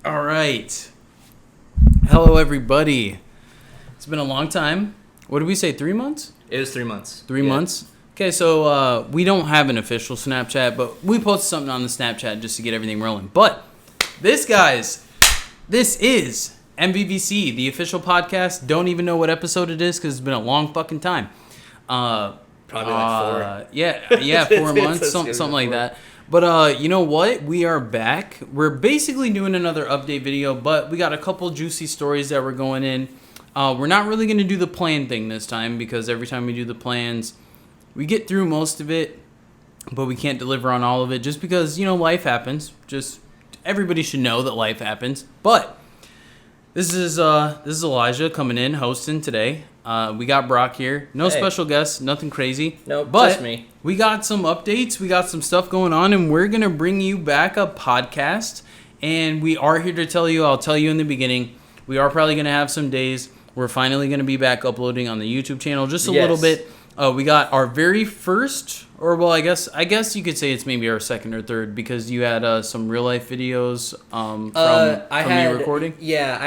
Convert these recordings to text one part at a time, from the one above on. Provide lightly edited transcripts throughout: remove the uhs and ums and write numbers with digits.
All right. Hello, everybody. It's been a long time. What did we say, 3 months? It was 3 months. 3 months? Okay, so we don't have an official Snapchat, but we posted something on the Snapchat just to get everything rolling. But this is MVVC, the official podcast. Don't even know what episode it is because it's been a long fucking time. Probably like 4. Yeah, 4 months, something like that. But you know what? We are back. We're basically doing another update video, but we got a couple juicy stories that we're going in. We're not really going to do the plan thing this time because every time we do the plans, we get through most of it, but we can't deliver on all of it just because, life happens. Just everybody should know that life happens. But this is Elijah coming in, hosting today. We got Brock here. No special guests, nothing crazy. Nope, but just me. We got some updates. We got some stuff going on, and we're going to bring you back a podcast. And we are here to tell you, I'll tell you in the beginning, we are probably going to have some days. We're finally going to be back uploading on the YouTube channel just a little bit. We got our very first, or well, I guess you could say it's maybe our second or third because you had some real life videos from me recording. Yeah,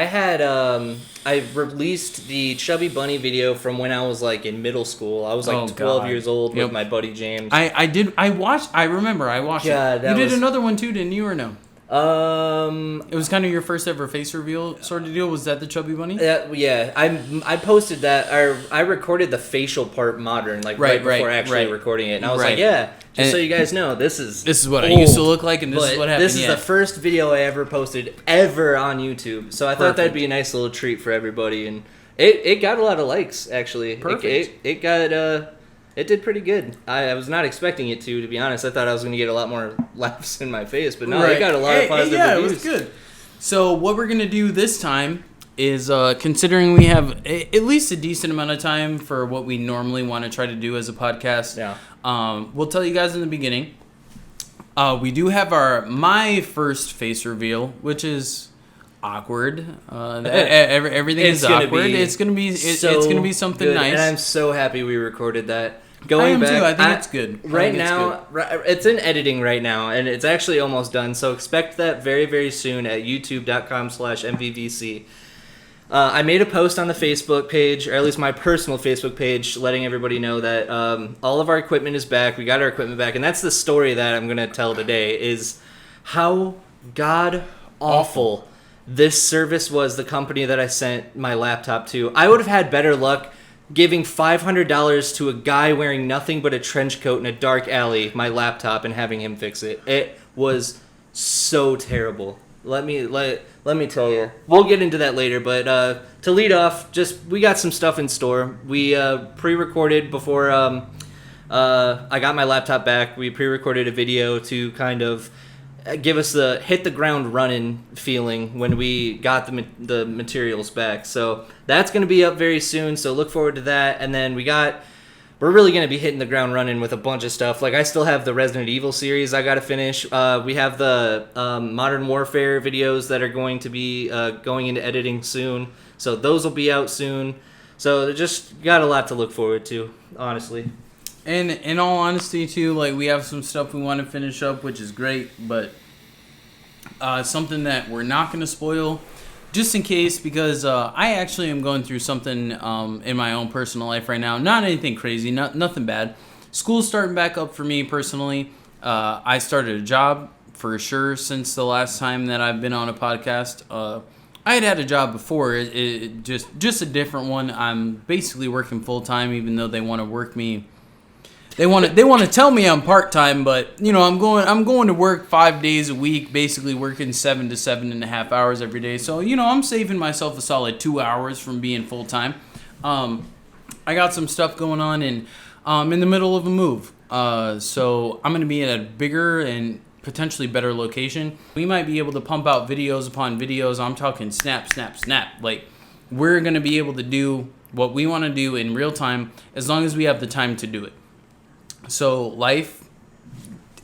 I released the Chubby Bunny video from when I was like in middle school. I was like 12 years old with my buddy James. I watched it. You did another one too, didn't you, or no? It was kind of your first ever face reveal sort of deal. Was that the Chubby Bunny? Yeah. I posted that. I recorded the facial part modern, like right before actually recording it, and I was like, so you guys know, this is what I used to look like, and this is what happened. This is the first video I ever posted ever on YouTube. So I thought that'd be a nice little treat for everybody, and it got a lot of likes actually. Perfect. It did pretty good. I was not expecting it to be honest. I thought I was going to get a lot more laughs in my face, but no, it got a lot of positive reviews. It was good. So what we're going to do this time is, considering we have at least a decent amount of time for what we normally want to try to do as a podcast, we'll tell you guys in the beginning. We do have my first face reveal, which is awkward. Everything is awkward. It's gonna be something good, nice. And I'm so happy we recorded that. I am too. I think it's good. Right now, it's in editing right now, and it's actually almost done. So expect that very, very soon at youtube.com/MVVC. I made a post on the Facebook page, or at least my personal Facebook page, letting everybody know that all of our equipment is back. We got our equipment back, and that's the story that I'm going to tell today, is how god-awful this service was, the company that I sent my laptop to. I would have had better luck giving $500 to a guy wearing nothing but a trench coat in a dark alley my laptop and having him fix it. It was so terrible. Let me tell you. We'll get into that later, but to lead off, we got some stuff in store. We pre-recorded before I got my laptop back. We pre-recorded a video to kind of give us the hit the ground running feeling when we got the materials back. So that's going to be up very soon, so look forward to that. And then we're really going to be hitting the ground running with a bunch of stuff. Like, I still have the Resident Evil series I got to finish. We have the Modern Warfare videos that are going to be going into editing soon. So those will be out soon. So just got a lot to look forward to, honestly. And in all honesty, too, like, we have some stuff we want to finish up, which is great, but something that we're not going to spoil, just in case, because I actually am going through something in my own personal life right now. Not anything crazy, nothing bad. School's starting back up for me personally. I started a job for sure since the last time that I've been on a podcast. I had a job before, it just a different one. I'm basically working full time, even though they want to work me. They want to tell me I'm part-time, but I'm going to work 5 days a week, basically working 7 to 7.5 hours every day. So I'm saving myself a solid 2 hours from being full-time. I got some stuff going on, and I'm in the middle of a move. So I'm going to be at a bigger and potentially better location. We might be able to pump out videos upon videos. I'm talking snap. Like, we're going to be able to do what we want to do in real time as long as we have the time to do it. So life,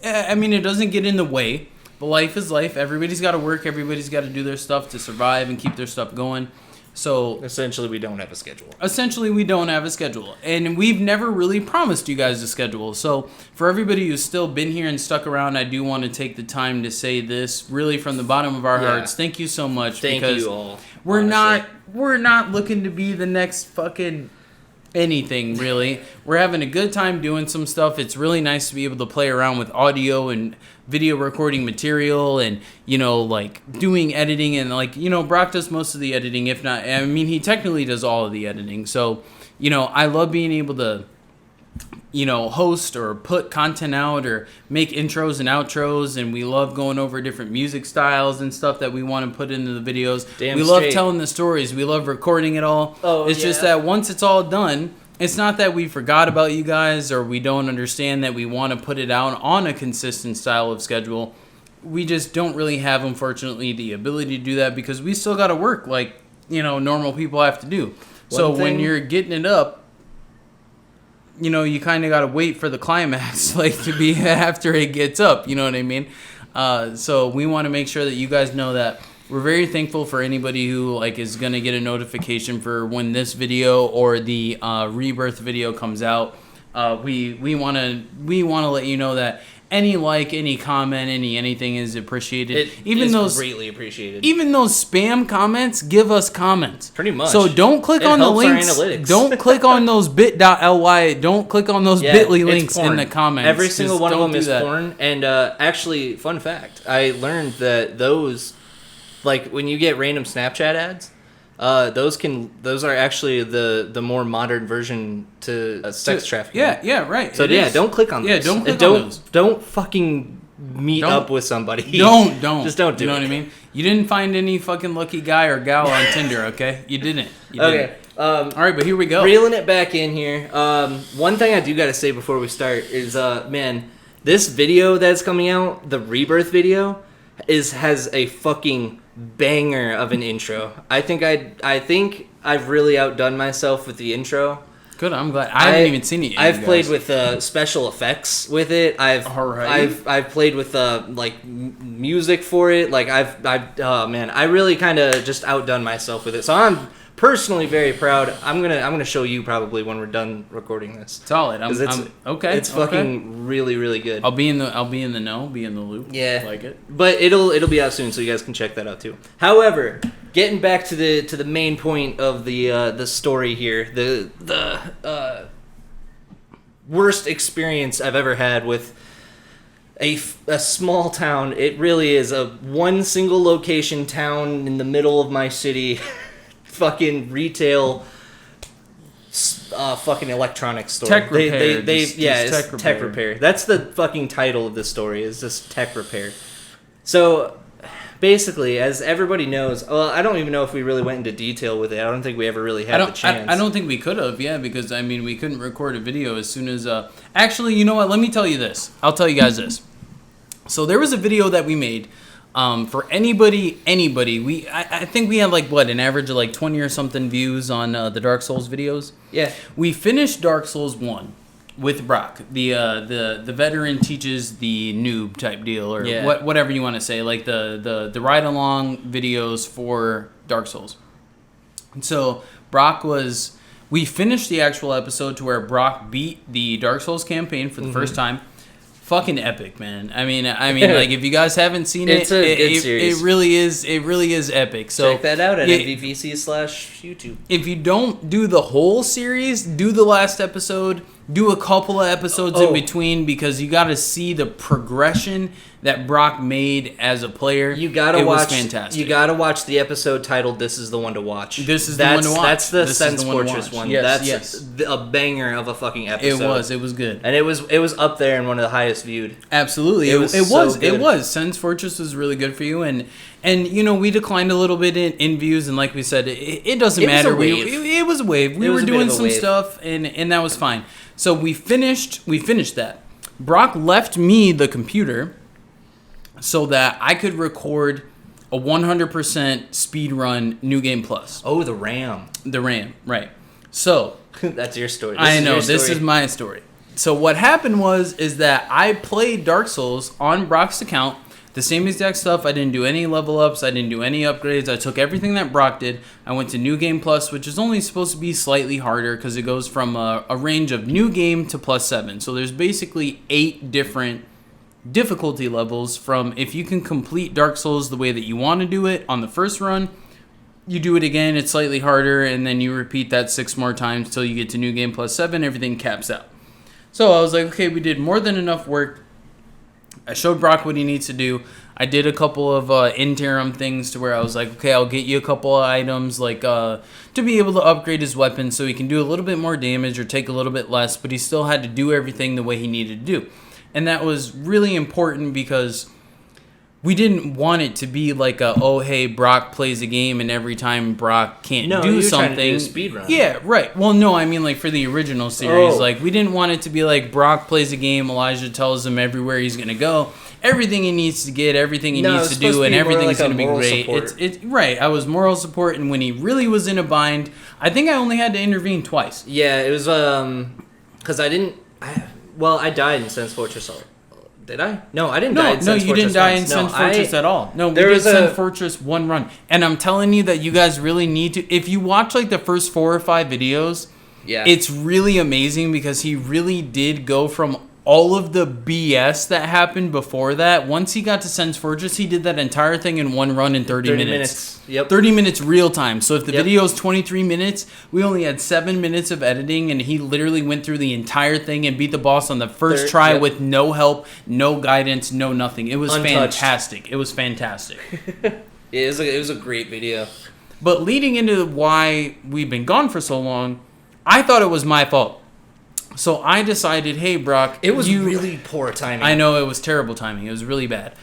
it doesn't get in the way, but life is life. Everybody's got to work. Everybody's got to do their stuff to survive and keep their stuff going. So essentially, we don't have a schedule. And we've never really promised you guys a schedule. So for everybody who's still been here and stuck around, I do want to take the time to say this really from the bottom of our hearts. Thank you so much. Thank you all. We're not looking to be the next fucking anything, really. We're having a good time doing some stuff. It's really nice to be able to play around with audio and video recording material and, like doing editing and Brock does most of the editing, if not, I mean, he technically does all of the editing. So, I love being able to, host or put content out or make intros and outros, and we love going over different music styles and stuff that we want to put into the videos. We love telling the stories. We love recording it all. It's just that once it's all done, it's not that we forgot about you guys or we don't understand that we want to put it out on a consistent style of schedule. We just don't really have, unfortunately, the ability to do that because we still got to work like, normal people have to do. So when you're getting it up, you kind of got to wait for the climax, to be after it gets up. You know what I mean? So we want to make sure that you guys know that we're very thankful for anybody who is going to get a notification for when this video or the Rebirth video comes out. We want to let you know that any comment, anything is appreciated. Greatly appreciated. Even those spam comments, give us comments. Pretty much. So don't click on the links. Don't click on those bit.ly. Don't click on those bit.ly links in the comments. Every single one of them is porn. And actually, fun fact, I learned that those, when you get random Snapchat ads, those are actually the more modern version to sex trafficking. Yeah, right. So don't click on those. Yeah, don't click on those. Don't fucking meet up with somebody. Don't. Just don't do it. You know what I mean? You didn't find any fucking lucky guy or gal on Tinder, okay? You didn't. Okay. All right, but here we go. Reeling it back in here. One thing I do got to say before we start is, this video that's coming out, the Rebirth video, has a fucking banger of an intro. I think I've really outdone myself with the intro. Good, I'm glad. I haven't even seen it yet. I've played with special effects with it. I've played with music for it. I really kind of just outdone myself with it. So I'm personally very proud. I'm gonna show you probably when we're done recording this. Solid. Okay. It's fucking really, really good. I'll be in the know, be in the loop. Yeah, like it. But it'll be out soon, so you guys can check that out too. However, getting back to the main point of the story here, the worst experience I've ever had with a small town. It really is a one single location town in the middle of my city. Fucking retail, fucking electronics store. Tech repair. Tech repair. That's the fucking title of the story. Is just tech repair. So, basically, as everybody knows, I don't even know if we really went into detail with it. I don't think we ever really had the chance. I don't think we could have, because we couldn't record a video as soon as. Actually, you know what? Let me tell you this. I'll tell you guys this. So there was a video that we made. For anybody, I think we had an average of 20 or something views on the Dark Souls videos. Yeah. We finished Dark Souls 1 with Brock. The veteran teaches the noob type deal, or whatever you want to say, the ride along videos for Dark Souls. And so we finished the actual episode to where Brock beat the Dark Souls campaign for the first time. Fucking epic, man. I mean, if you guys haven't seen it's a good series. It really is epic. So check that out at MVVC/YouTube. If you don't do the whole series, do the last episode. Do a couple of episodes in between, because you got to see the progression that Brock made as a player. You gotta watch. Was fantastic. You gotta watch the episode titled "This Is the One to Watch." The one to watch. That's the Sense Fortress one. Yes, that's a banger of a fucking episode. It was good, and it was up there and one of the highest viewed. Absolutely, it was. Sense Fortress was really good for you, and we declined a little bit in views, and like we said, it doesn't matter. It was a wave. We were doing some stuff, and that was fine. So we finished that. Brock left me the computer so that I could record a 100% speed run New Game Plus. Oh, the RAM. The RAM, right. So that's your story. This is my story. So what happened is that I played Dark Souls on Brock's account. The same exact stuff. I didn't do any level ups. I didn't do any upgrades. I took everything that Brock did. I went to New Game Plus, which is only supposed to be slightly harder because it goes from a range of New Game to +7. So there's basically 8 different difficulty levels from if you can complete Dark Souls the way that you want to do it on the first run, you do it again, it's slightly harder, and then you repeat that 6 more times till you get to New Game +7, everything caps out. So I was like, okay, we did more than enough work. I showed Brock what he needs to do. I did a couple of interim things to where I was like, okay, I'll get you a couple of items like to be able to upgrade his weapon so he can do a little bit more damage or take a little bit less, but he still had to do everything the way he needed to do. And that was really important because we didn't want it to be like oh, hey, Brock plays a game and every time Brock can't do something. Trying to do a speed run. Yeah, right. Well, no, I mean like for the original series. Like we didn't want it to be like Brock plays a game, Elijah tells him everywhere he's going to go, everything he needs to get, everything he needs to do, and everything's going to be great. It's right. I was moral support, and when he really was in a bind, I think I only had to intervene twice. Yeah, it was because I died in Sense Fortress. Did I? No, I didn't die in Sense Fortress. No, you didn't die in Sense Fortress at all. No, we did Sense Fortress one run. And I'm telling you that you guys really need to, if you watch like the first 4 or 5 videos, it's really amazing because he really did go from all of the BS that happened before that. Once he got to Sense Fortress, he did that entire thing in one run in 30 minutes. Yep. 30 minutes real time. So if the video is 23 minutes, we only had 7 minutes of editing, and he literally went through the entire thing and beat the boss on the first try with no help, no guidance, no nothing. It was fantastic. It was fantastic. It was a great video. But leading into why we've been gone for so long, I thought it was my fault. So I decided, hey, Brock. It was really poor timing. I know, it was terrible timing. It was really bad.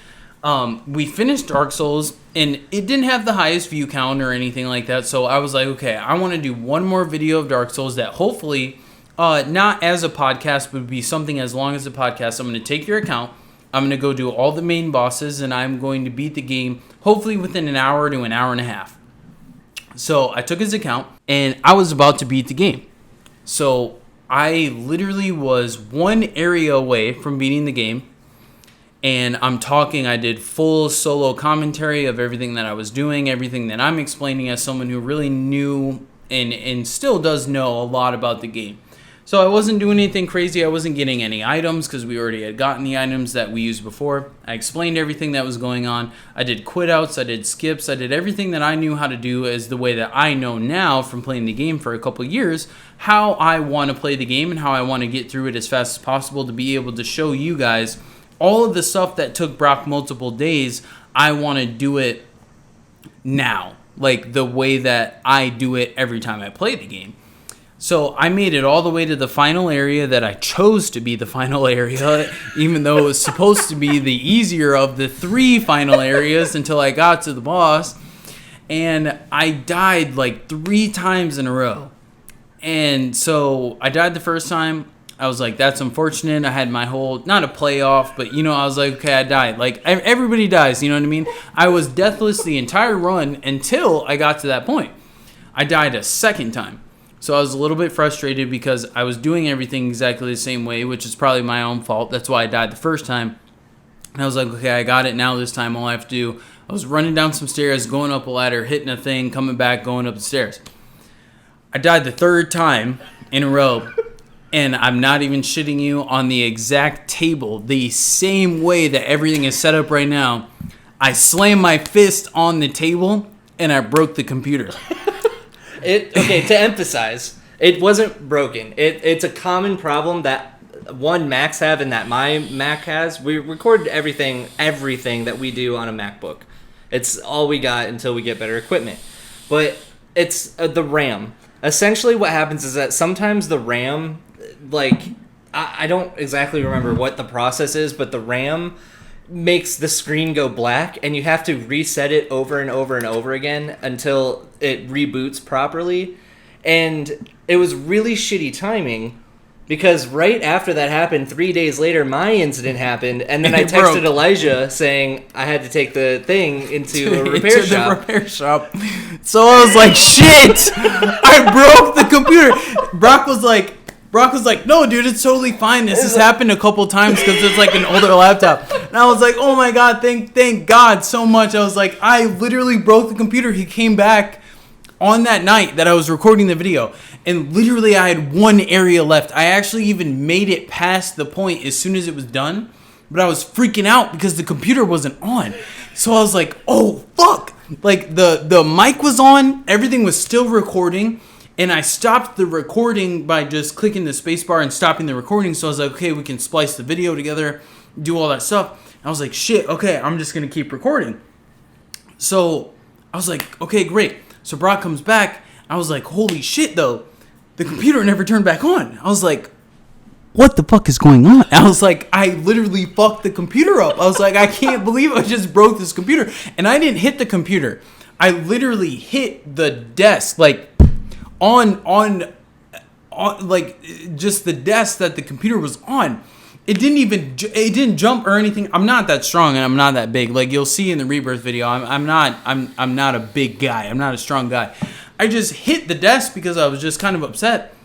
We finished Dark Souls, and it didn't have the highest view count or anything like that. So I was like, okay, I want to do one more video of Dark Souls that hopefully, not as a podcast, but be something as long as a podcast. I'm going to take your account. I'm going to go do all the main bosses, and I'm going to beat the game hopefully within an hour to an hour and a half. So I took his account, and I was about to beat the game. So I literally was one area away from beating the game, and I did full solo commentary of everything that I was doing, everything that I'm explaining as someone who really knew and still does know a lot about the game. So I wasn't doing anything crazy. I wasn't getting any items because we already had gotten the items that we used before. I explained everything that was going on. I did quit outs. I did skips. I did everything that I knew how to do as the way that I know now from playing the game for a couple years, how I want to play the game and how I want to get through it as fast as possible to be able to show you guys all of the stuff that took Brock multiple days. I want to do it now, like the way that I do it every time I play the game. So I made it all the way to the final area that I chose to be the final area, even though it was supposed to be the easier of the 3 final areas until I got to the boss. And I died like 3 times in a row. And so I died the first time. I was like, that's unfortunate. I had my whole, not a playoff, but I was like, okay, I died. Like everybody dies, you know what I mean? I was deathless the entire run until I got to that point. I died a second time. So I was a little bit frustrated because I was doing everything exactly the same way, which is probably my own fault. That's why I died the first time. And I was like, okay, I got it now this time. All I have to do, I was running down some stairs, going up a ladder, hitting a thing, coming back, going up the stairs. I died the 3rd time in a row, and I'm not even shitting you, on the exact table, the same way that everything is set up right now. I slammed my fist on the table, and I broke the computer. To emphasize, it wasn't broken. It's a common problem that one Macs have and that my Mac has. We record everything that we do on a MacBook. It's all we got until we get better equipment. But it's the RAM. Essentially what happens is that sometimes the RAM, like, I don't exactly remember what the process is, but the RAM makes the screen go black, and you have to reset it over and over and over again until it reboots properly. And it was really shitty timing because right after that happened, 3 days later, my incident happened, and then I texted Elijah saying I had to take the thing into a repair shop. The repair shop. So I was like, shit! I broke the computer. Brock Brock was like, no, dude, it's totally fine. This has happened a couple times because it's like an older laptop. And I was like, oh my God, thank God so much. I was like, I literally broke the computer. He came back on that night that I was recording the video, and literally I had one area left. I actually even made it past the point as soon as it was done, but I was freaking out because the computer wasn't on. So I was like, oh, fuck. Like, the mic was on, everything was still recording, and I stopped the recording by just clicking the spacebar and stopping the recording. So I was like, okay, we can splice the video together, do all that stuff. I was like, shit, okay, I'm just going to keep recording. So I was like, okay, great. So Brock comes back. I was like, holy shit, though. The computer never turned back on. I was like, what the fuck is going on? I was like, I literally fucked the computer up. I was like, I can't believe I just broke this computer. And I didn't hit the computer. I literally hit the desk, like, on like, just the desk that the computer was on. It didn't jump or anything. I'm not that strong and I'm not that big. Like, you'll see in the Rebirth video, I'm not a big guy. I'm not a strong guy. I just hit the desk because I was just kind of upset.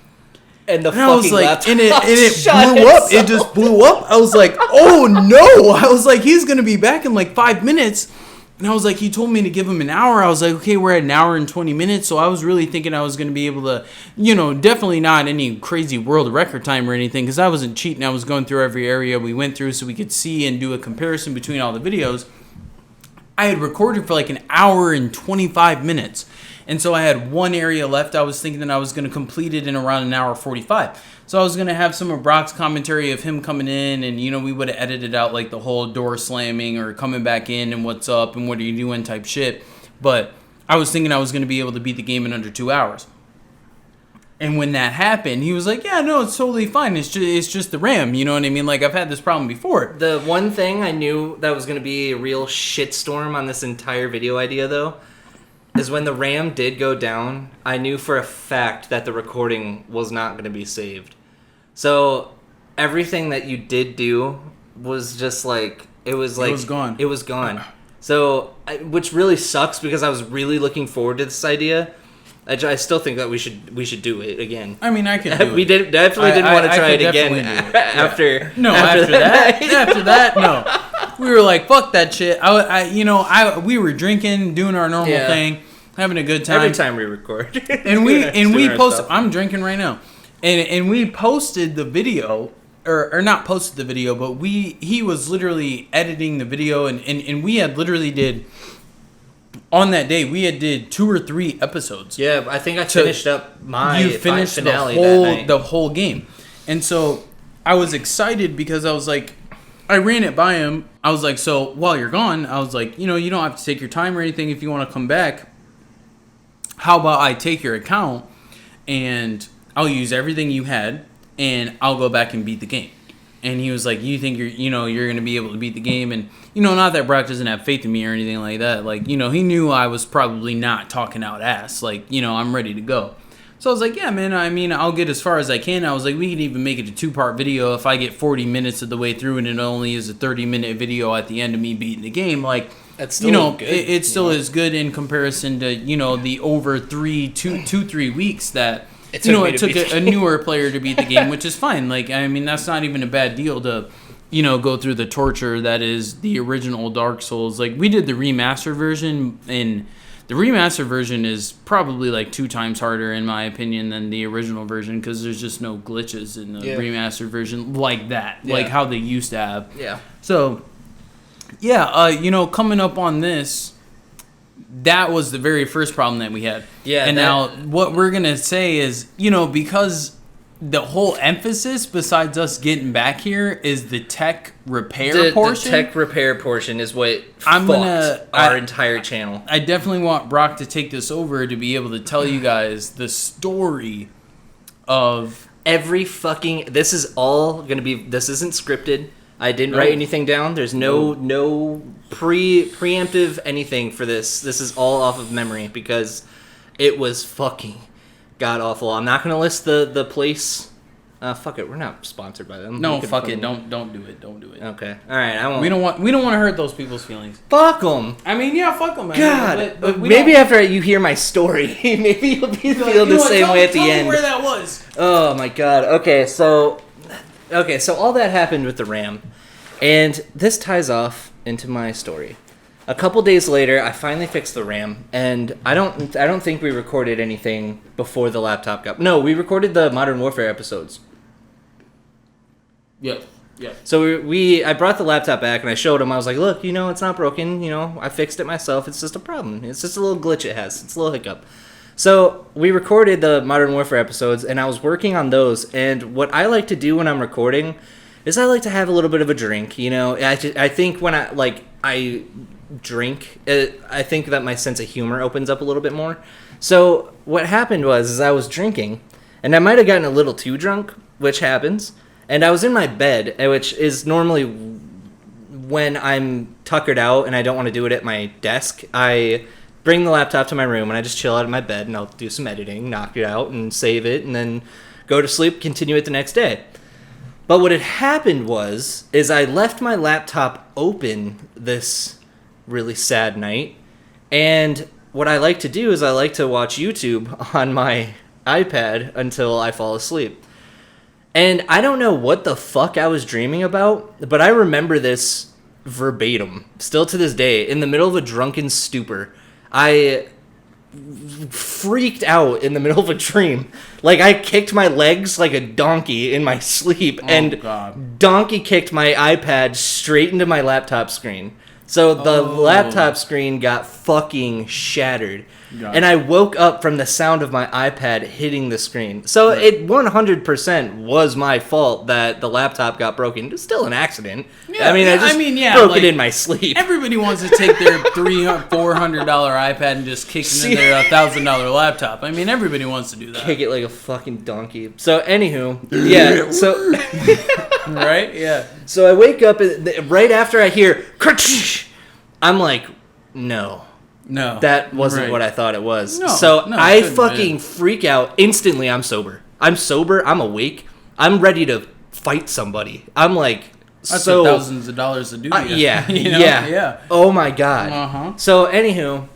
And I was like, laptop and it blew up. It just blew up. I was like, oh no. I was like, he's gonna be back in like 5 minutes. And I was like, he told me to give him an hour. I was like, okay, we're at an hour and 20 minutes. So I was really thinking I was going to be able to, definitely not any crazy world record time or anything, because I wasn't cheating. I was going through every area we went through so we could see and do a comparison between all the videos. I had recorded for like an hour and 25 minutes. And so I had one area left. I was thinking that I was going to complete it in around an hour 45. So I was going to have some of Brock's commentary of him coming in, and, we would have edited out like the whole door slamming or coming back in and what's up and what are you doing type shit. But I was thinking I was going to be able to beat the game in under 2 hours. And when that happened, he was like, yeah, no, it's totally fine. It's just the RAM. You know what I mean? Like, I've had this problem before. The one thing I knew that was going to be a real shitstorm on this entire video idea, though, is when the RAM did go down, I knew for a fact that the recording was not going to be saved. So everything that you did do was just like, it was gone. It was gone. So, which really sucks because I was really looking forward to this idea. I still think that we should do it again. I mean, I could do it. We definitely didn't want to try it again after that, no. We were like, fuck that shit. We were drinking, doing our normal thing, having a good time. Every time we record. And we post. I'm drinking right now. And we posted the video, or not posted the video, but he was literally editing the video, and we had literally did, on that day, we had did 2 or 3 episodes. Yeah, I think I finished up my finale the whole game. And so I was excited because I was like, I ran it by him. I was like, so while you're gone, I was like, you don't have to take your time or anything if you want to come back. How about I take your account and I'll use everything you had, and I'll go back and beat the game. And he was like, you think you're going to be able to beat the game? And, not that Brock doesn't have faith in me or anything like that. Like, he knew I was probably not talking out ass. Like, I'm ready to go. So I was like, yeah, man, I mean, I'll get as far as I can. I was like, we can even make it a 2-part video if I get 40 minutes of the way through and it only is a 30-minute video at the end of me beating the game. Like, that's still good. It still is good in comparison to, the over 3 weeks that... It took a newer player to beat the game, which is fine. Like, I mean, that's not even a bad deal to, go through the torture that is the original Dark Souls. Like, we did the remastered version, and the remastered version is probably like 2 times harder, in my opinion, than the original version, because there's just no glitches in the remastered version like that, like how they used to have. Yeah. So, coming up on this, that was the very first problem that we had. Yeah. And now what we're going to say is, because the whole emphasis, besides us getting back here, is the tech repair portion. The tech repair portion is what fucked our entire channel. I definitely want Brock to take this over to be able to tell you guys the story of... Every fucking... This is all going to be... This isn't scripted. I didn't write anything down. There's no preemptive anything for this. This is all off of memory because it was fucking god awful. I'm not gonna list the place Fuck it, we're not sponsored by them. No, fuck it. Don't do it. Don't do it. Okay. All right. I won't. We don't want to hurt those people's feelings. Fuck them. I mean, yeah, fuck them. God. But maybe after you hear my story, maybe you'll be feeling the same way at the end. Tell me where that was. Oh my god. Okay, so all that happened with the RAM, and this ties off into my story. A couple days later, I finally fixed the RAM, and I don't think we recorded anything before the laptop got. No, we recorded the Modern Warfare episodes. Yep. Yeah. So I brought the laptop back and I showed him. I was like, look, it's not broken. I fixed it myself. It's just a problem. It's just a little glitch it has. It's a little hiccup. So we recorded the Modern Warfare episodes, and I was working on those. And what I like to do when I'm recording is I like to have a little bit of a drink. I think when I drink, I think that my sense of humor opens up a little bit more. So what happened was I was drinking, and I might have gotten a little too drunk, which happens. And I was in my bed, which is normally when I'm tuckered out and I don't want to do it at my desk. I bring the laptop to my room and I just chill out of my bed and I'll do some editing, knock it out and save it, and then go to sleep, continue it the next day. But what had happened is I left my laptop open this really sad night. And what I like to do is I like to watch YouTube on my iPad until I fall asleep. And I don't know what the fuck I was dreaming about, but I remember this verbatim, still to this day, in the middle of a drunken stupor. I freaked out in the middle of a dream. Like, I kicked my legs like a donkey in my sleep, and donkey kicked my iPad straight into my laptop screen. So the laptop screen got fucking shattered. And I woke up from the sound of my iPad hitting the screen. So it 100% was my fault that the laptop got broken. It's still an accident. Yeah, I just broke it in my sleep. Everybody wants to take their $400 iPad and just kick it in their $1,000 laptop. I mean, everybody wants to do that. Kick it like a fucking donkey. So anywho, yeah. So right, yeah. So I wake up right after I hear, I'm like, no. That wasn't what I thought it was. I fucking freak out. Instantly, I'm sober. I'm awake. I'm ready to fight somebody. I'm like, that's thousands of dollars to do. Yeah. Yeah. Oh my god. Uh-huh. So anywho,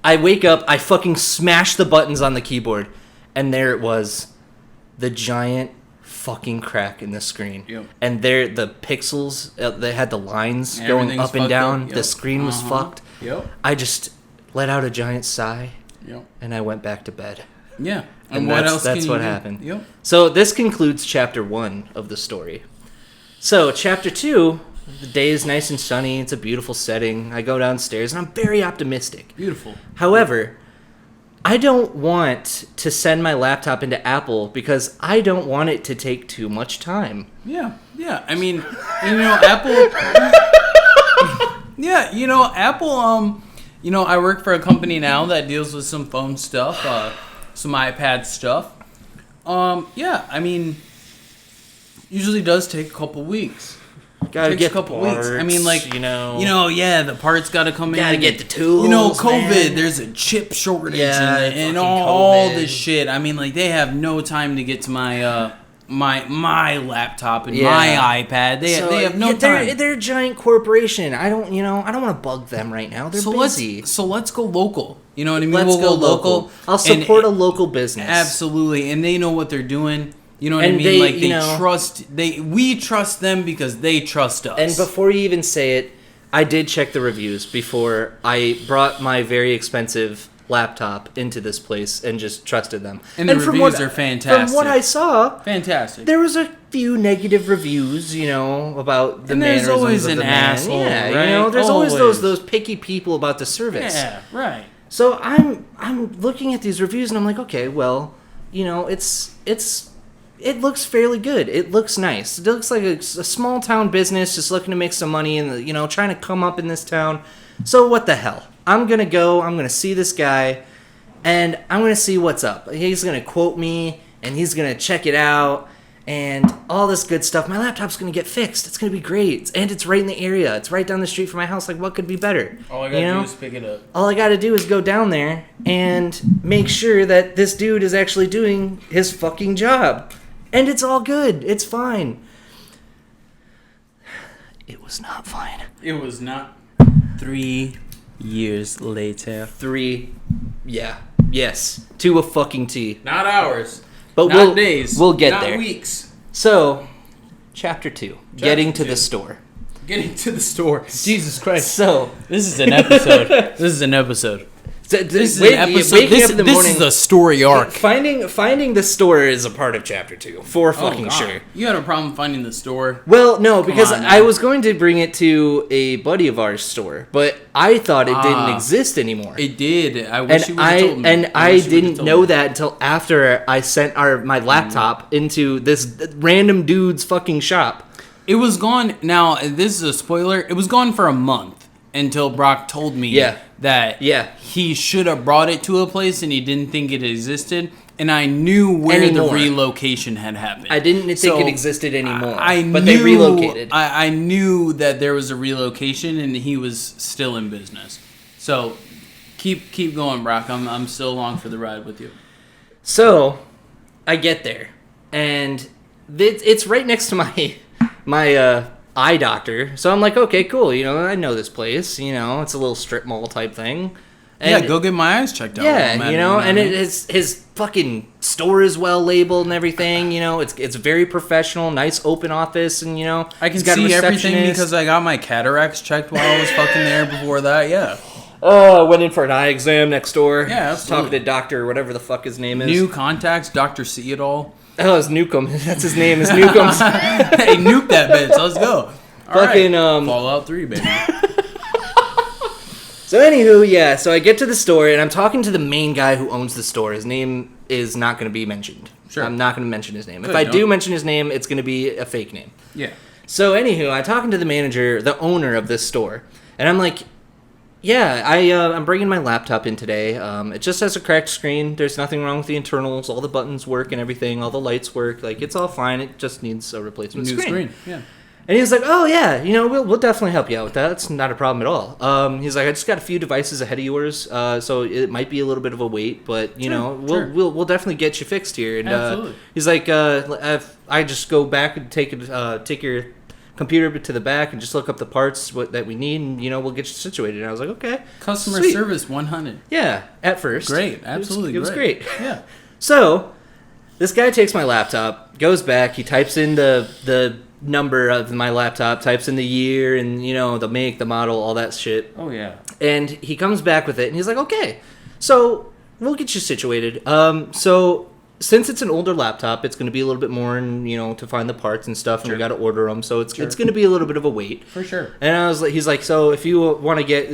I wake up. I fucking smash the buttons on the keyboard, and there it was, the giant fucking crack in the screen. Yep. And the pixels, they had the lines going up and down. Yep. The screen was fucked. Yep. I just let out a giant sigh. Yep. And I went back to bed. Yeah. And what else? That's what happened. Yep. So this concludes chapter 1 of the story. So chapter 2, the day is nice and sunny. It's a beautiful setting. I go downstairs and I'm very optimistic. Beautiful. However, I don't want to send my laptop into Apple because I don't want it to take too much time. Yeah. Yeah. I mean, Apple. Yeah, Apple, I work for a company now that deals with some phone stuff, some iPad stuff. Yeah, I mean, usually does take a couple weeks. Gotta get a couple parts, weeks. I mean, like, yeah, the parts gotta come in. Gotta get the tools. COVID, man. There's a chip shortage and all this shit. I mean, like, they have no time to get to my my laptop and my iPad. They have no time. They're a giant corporation. I don't want to bug them right now. They're busy. So let's go local. You know what I mean? Let's go local. I'll support a local business. Absolutely. And they know what they're doing. You know what I mean? We trust them because they trust us. And before you even say it, I did check the reviews before I brought my very expensive laptop into this place and just trusted them. And the reviews are fantastic. From what I saw, fantastic. There was a few negative reviews, about the mannerisms of the man. There's always an asshole, right? There's always those picky people about the service. Yeah, right. So I'm looking at these reviews and I'm like, okay, well, it looks fairly good. It looks nice. It looks like a small town business just looking to make some money and trying to come up in this town. So what the hell? I'm going to see this guy, and I'm going to see what's up. He's going to quote me, and he's going to check it out, and all this good stuff. My laptop's going to get fixed. It's going to be great. And it's right in the area. It's right down the street from my house. Like, what could be better? All I got to do is pick it up. All I got to do is go down there and make sure that this dude is actually doing his fucking job. And it's all good. It's fine. It was not fine. It was not. 3 years later. 3. Yeah. Yes. To a fucking T. Not hours. But not days. We'll get not there. Not weeks. So, chapter 2. Getting to the store. Getting to the store. Jesus Christ. So, this is an episode. This is an episode. This is an episode. This is a story arc. Finding the store is a part of chapter 2, for fucking sure. You had a problem finding the store? Well, no, because I was going to bring it to a buddy of ours store, but I thought it didn't exist anymore. It did. I wish you would have told me. And I didn't know that until after I sent my laptop into this random dude's fucking shop. It was gone. Now, this is a spoiler. It was gone for a month until Brock told me that he should have brought it to a place and he didn't think it existed. And I knew where the relocation had happened. I didn't think it existed anymore. But they relocated. I knew that there was a relocation and he was still in business. So keep going, Brock. I'm still along for the ride with you. So I get there, and it's right next to my eye doctor. So I'm like, okay, cool. I know this place. It's a little strip mall type thing. And go get my eyes checked out. Yeah, and his fucking store is well labeled and everything. It's very professional, nice open office, and I can see everything because I got my cataracts checked while I was fucking there before that. Yeah. Went in for an eye exam next door. Yeah, talking to doctor, whatever the fuck his name is. New contacts, Dr. See It All. Oh, it's Newcomb. That's his name. Is Newcomb. Hey, nuke that bitch. Let's go. Fucking Fallout 3, baby. So anywho, so I get to the store and I'm talking to the main guy who owns the store. His name is not going to be mentioned. Sure. I'm not going to mention his name. If I do mention his name, it's going to be a fake name. Yeah. So anywho, I'm talking to the manager, the owner of this store, and I'm like, yeah, I'm bringing my laptop in today. It just has a cracked screen. There's nothing wrong with the internals. All the buttons work and everything. All the lights work. Like, it's all fine. It just needs a replacement screen. Yeah. And he was like, oh, yeah, we'll definitely help you out with that. That's not a problem at all. He's like, I just got a few devices ahead of yours, so it might be a little bit of a wait, but, we'll definitely get you fixed here. And absolutely. He's like, I just go back and take your computer to the back and just look up the parts that we need, and, we'll get you situated. And I was like, okay. Customer sweet. service 100. Yeah, at first. Great, absolutely It was great. Yeah. So, this guy takes my laptop, goes back, he types in the number of my laptop, types in the year and the make, the model, all that shit. Oh yeah. And he comes back with it and he's like, okay, so we'll get you situated. So since it's an older laptop, it's going to be a little bit more, and to find the parts and stuff, and we got to order them, so it's going to be a little bit of a wait for sure. And he's like, so if you want to get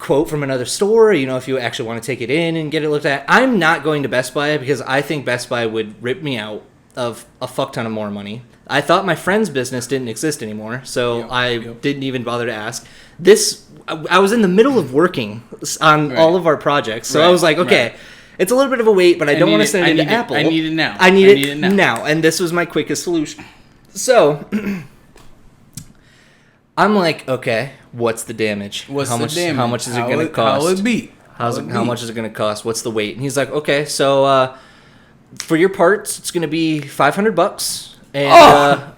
quote from another store, if you actually want to take it in and get it looked at, I'm not going to Best Buy because I think Best Buy would rip me out of a fuck ton of more money. I thought my friend's business didn't exist anymore, so I didn't even bother to ask. I was in the middle of working on all of our projects, so I was like, okay, it's a little bit of a wait, but I don't want to send it to Apple. I need it now. I need it now, and this was my quickest solution. So I'm like, okay, what's the damage? How much is it going to cost? How much is it going to cost? What's the weight? And he's like, okay, so for your parts, it's going to be $500, and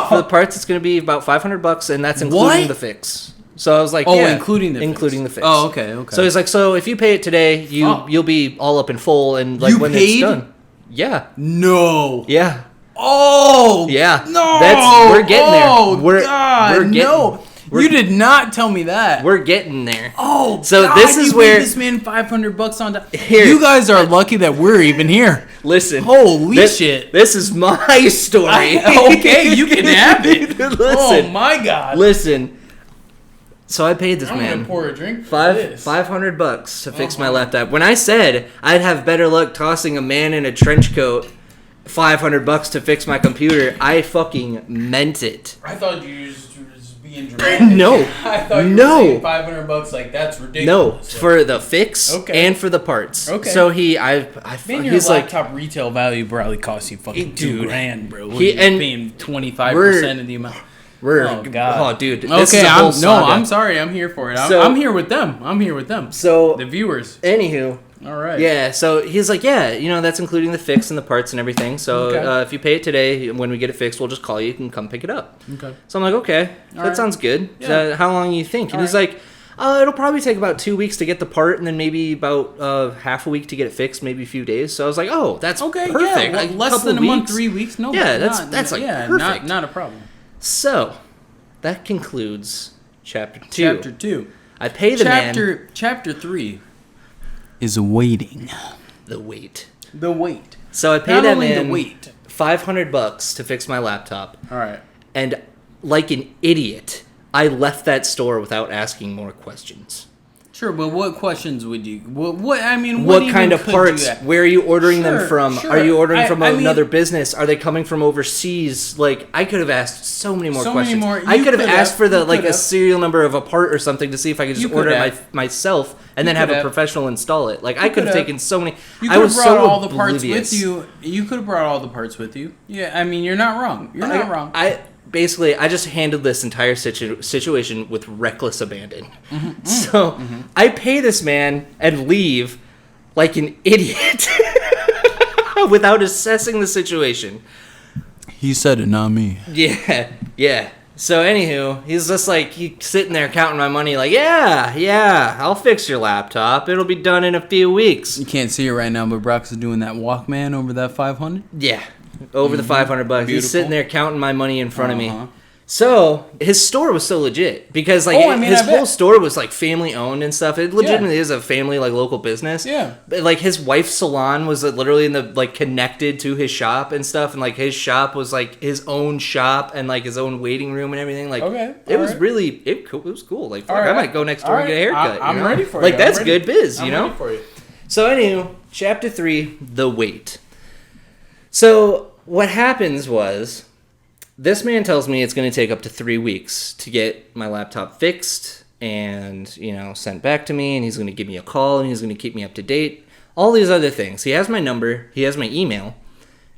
for the parts, it's going to be about $500, and that's including the fix. So I was like, including the fix. Oh, okay. So he's like, so if you pay it today, you'll be all up in full, and when it's done. Yeah. No. Yeah. Oh. Yeah. No. We're getting there. We're getting. You did not tell me that. We're getting there. Oh, so God, this is where this man $500 on top. You guys are lucky that we're even here. Listen, holy shit! This is my story. Okay, you can have it. Listen, oh my God! Listen. So I paid this man. I'm gonna pour a drink. $500 to fix my laptop. When I said I'd have better luck tossing a man in a trench coat $500 to fix my computer, I fucking meant it. I thought you was being dramatic. No. I thought you were saying $500 like that's ridiculous. No, for the fix and for the parts. Okay. So Man, your he's laptop like, retail value probably costs you fucking $2,000, bro. He's paying 25% of the amount. Oh God! Oh, dude. This is I'm sorry. I'm here for it. I'm here with them. So the viewers. Anywho, All right. Yeah, so he's like, yeah, that's including the fix and the parts and everything. So if you pay it today, when we get it fixed, we'll just call you and come pick it up. Okay. So I'm like, okay, that sounds good. Yeah. How long do you think? And he's like, it'll probably take about 2 weeks to get the part, and then maybe about half a week to get it fixed, maybe a few days. So I was like, oh, that's perfect. Yeah, like, less than a month, 3 weeks. No, yeah, that's perfect. Not a problem. So that concludes chapter 2. Chapter 2. I pay the man. Chapter 3 is waiting. The wait. The wait. So I paid that man the wait. $500 to fix my laptop. All right. And like an idiot, I left that store without asking more questions. Sure, but what questions would you? What kind of parts? Where are you ordering them from? Sure. Are you ordering from another business? Are they coming from overseas? Like, I could have asked so many more questions. I could have asked for a serial number of a part or something to see if I could just order it myself and then have a professional install it. Like, I could have taken so many. You could have brought all the parts with you. You could have brought all the parts with you. Yeah, I mean, you're not wrong. You're not wrong. Basically, I just handled this entire situation with reckless abandon. So I pay this man and leave like an idiot without assessing the situation. He said it, not me. Yeah. So anywho, he's just like, he's sitting there counting my money like, yeah, I'll fix your laptop. It'll be done in a few weeks. You can't see it right now, but Brock's doing that Walkman over that 500. Yeah. Over the $500. Beautiful. He's sitting there counting my money in front of me. So his store was so legit because his whole store was like family owned and stuff. It legitimately is a family local business. Yeah. But his wife's salon was literally in the connected to his shop and stuff, and his shop was his own shop and his own waiting room and everything. It was really it was cool. I might go next door and get a haircut. I'm ready for you. That's good biz, I'm ready for you. So anywho, chapter 3, the wait. So what happens was, this man tells me it's going to take up to 3 weeks to get my laptop fixed and, sent back to me, and he's going to give me a call, and he's going to keep me up to date. All these other things. He has my number, he has my email,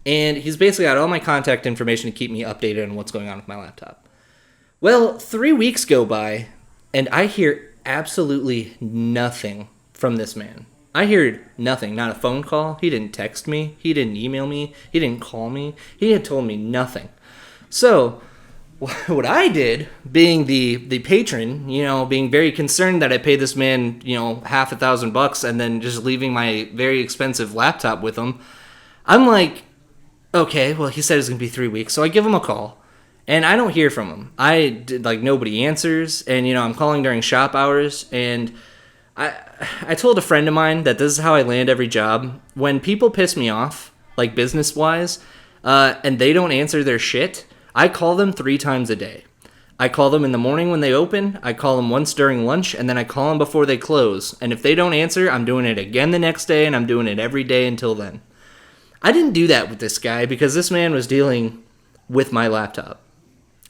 and he's basically got all my contact information to keep me updated on what's going on with my laptop. Well, 3 weeks go by, and I hear absolutely nothing from this man. I heard nothing, not a phone call. He didn't text me. He didn't email me. He didn't call me. He had told me nothing. So what I did, being the patron, being very concerned that I paid this man, $5,000 and then just leaving my very expensive laptop with him, I'm like, okay, well, he said it's going to be 3 weeks. So I give him a call, and I don't hear from him. Nobody answers, and, I'm calling during shop hours, and I told a friend of mine that this is how I land every job. When people piss me off, business-wise, and they don't answer their shit, I call them 3 times a day. I call them in the morning when they open, I call them once during lunch, and then I call them before they close. And if they don't answer, I'm doing it again the next day, and I'm doing it every day until then. I didn't do that with this guy because this man was dealing with my laptop.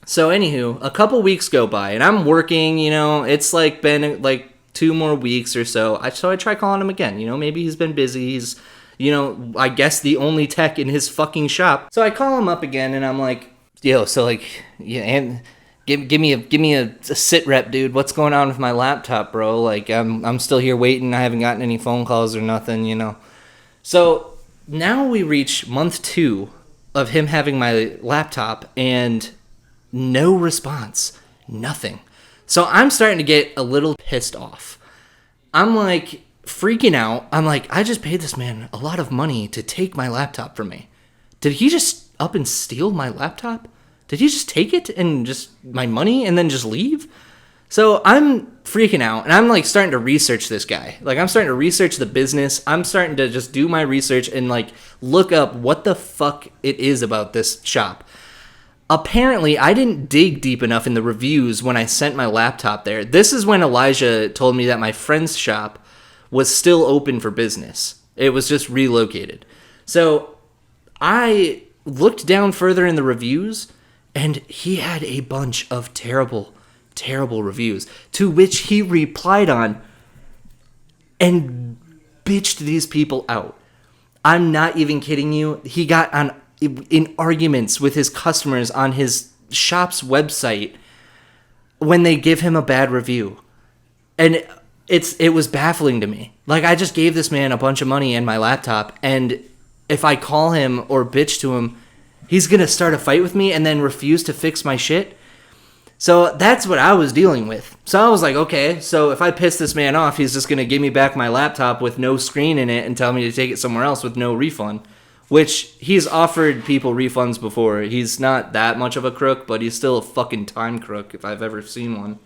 So anywho, a couple weeks go by, and I'm working, it's been 2 more weeks or so. So I try calling him again. Maybe he's been busy. He's, I guess the only tech in his fucking shop. So I call him up again, and I'm like, yo, so and give me a sit rep, dude. What's going on with my laptop, bro? I'm still here waiting. I haven't gotten any phone calls or nothing, So now we reach month 2 of him having my laptop, and no response, nothing. So I'm starting to get a little pissed off. I'm freaking out. I'm I just paid this man a lot of money to take my laptop from me. Did he just up and steal my laptop? Did he just take it and just my money and then just leave? So I'm freaking out, and I'm starting to research this guy. I'm starting to research the business. I'm starting to just do my research and look up what the fuck it is about this shop. Apparently, I didn't dig deep enough in the reviews when I sent my laptop there. This is when Elijah told me that my friend's shop was still open for business. It was just relocated. So I looked down further in the reviews, and he had a bunch of terrible, terrible reviews, to which he replied on and bitched these people out. I'm not even kidding you. He got in arguments with his customers on his shop's website when they give him a bad review. And it was baffling to me. Like, I just gave this man a bunch of money and my laptop, and if I call him or bitch to him, he's going to start a fight with me and then refuse to fix my shit. So that's what I was dealing with. So I was like, okay, so if I piss this man off, he's just going to give me back my laptop with no screen in it and tell me to take it somewhere else with no refund, which he's offered people refunds before. He's not that much of a crook, but he's still a fucking time crook if I've ever seen one.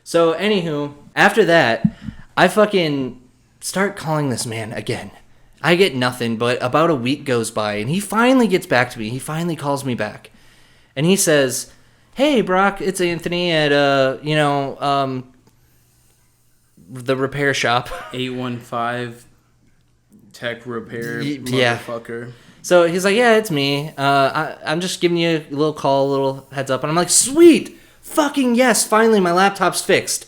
So anywho, after that, I fucking start calling this man again. I get nothing, but about a week goes by, and he finally gets back to me. He finally calls me back. And he says, hey, Brock, it's Anthony at, the repair shop. 815 Tech Repair, Yeah. motherfucker. So he's like, yeah, it's me. I'm just giving you a little call, a little heads up. And I'm like, sweet! Fucking yes, finally my laptop's fixed.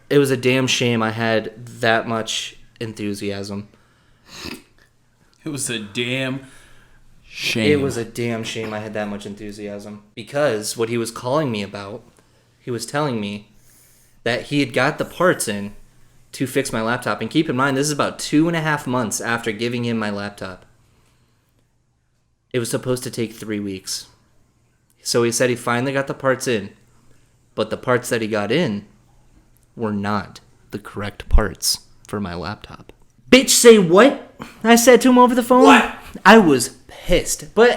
It was a damn shame I had that much enthusiasm. It was a damn shame. It was a damn shame I had that much enthusiasm. Because what he was calling me about, he was telling me that he had got the parts in to fix my laptop. And keep in mind, this is about 2.5 months after giving him my laptop. It was supposed to take 3 weeks. So he said he finally got the parts in. But the parts that he got in were not the correct parts for my laptop. Bitch, say what? I said to him over the phone. What? I was pissed. But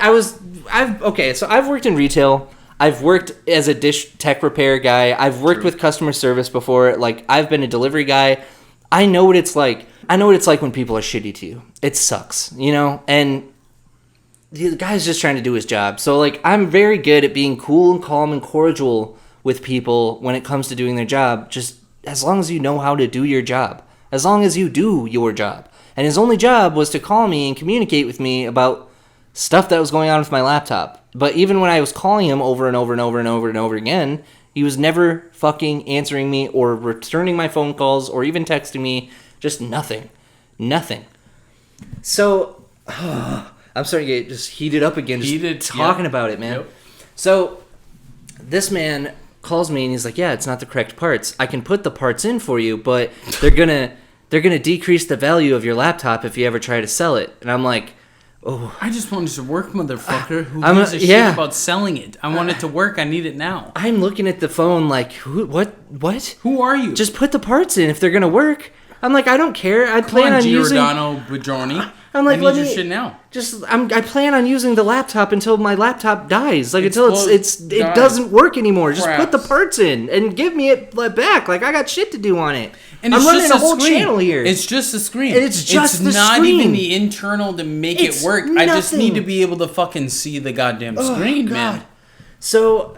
so I've worked in retail. I've worked as a dish tech repair guy. I've worked with customer service before. Like, I've been a delivery guy. I know what it's like. I know what it's like when people are shitty to you. It sucks, you know? And the guy's just trying to do his job. So, like, I'm very good at being cool and calm and cordial with people when it comes to doing their job, just as long as you know how to do your job. As long as you do your job. And his only job was to call me and communicate with me about stuff that was going on with my laptop. But even when I was calling him over and over and over and over and over again, he was never fucking answering me or returning my phone calls or even texting me. Just nothing. Nothing. So, I'm starting to get just heated up again, just talking about it, man. Yep. So, this man calls me and he's like, yeah, it's not the correct parts. I can put the parts in for you, but they're gonna decrease the value of your laptop if you ever try to sell it. And I'm like, oh, I just want it to work, motherfucker. Who gives a shit about selling it? I want it to work. I need it now. I'm looking at the phone like, what? Who are you? Just put the parts in if they're gonna work. I'm like, I don't care. I plan on using Giordano Bajorni. I'm like, I need your shit now. I plan on using the laptop until my laptop dies. Like, until it doesn't work anymore. Just put the parts in and give me it back. Like, I got shit to do on it. And I'm running a whole screen. channel here. It's just a screen. And it's just the not screen. Even the internal to make it work. Nothing. I just need to be able to fucking see the goddamn screen, man. So,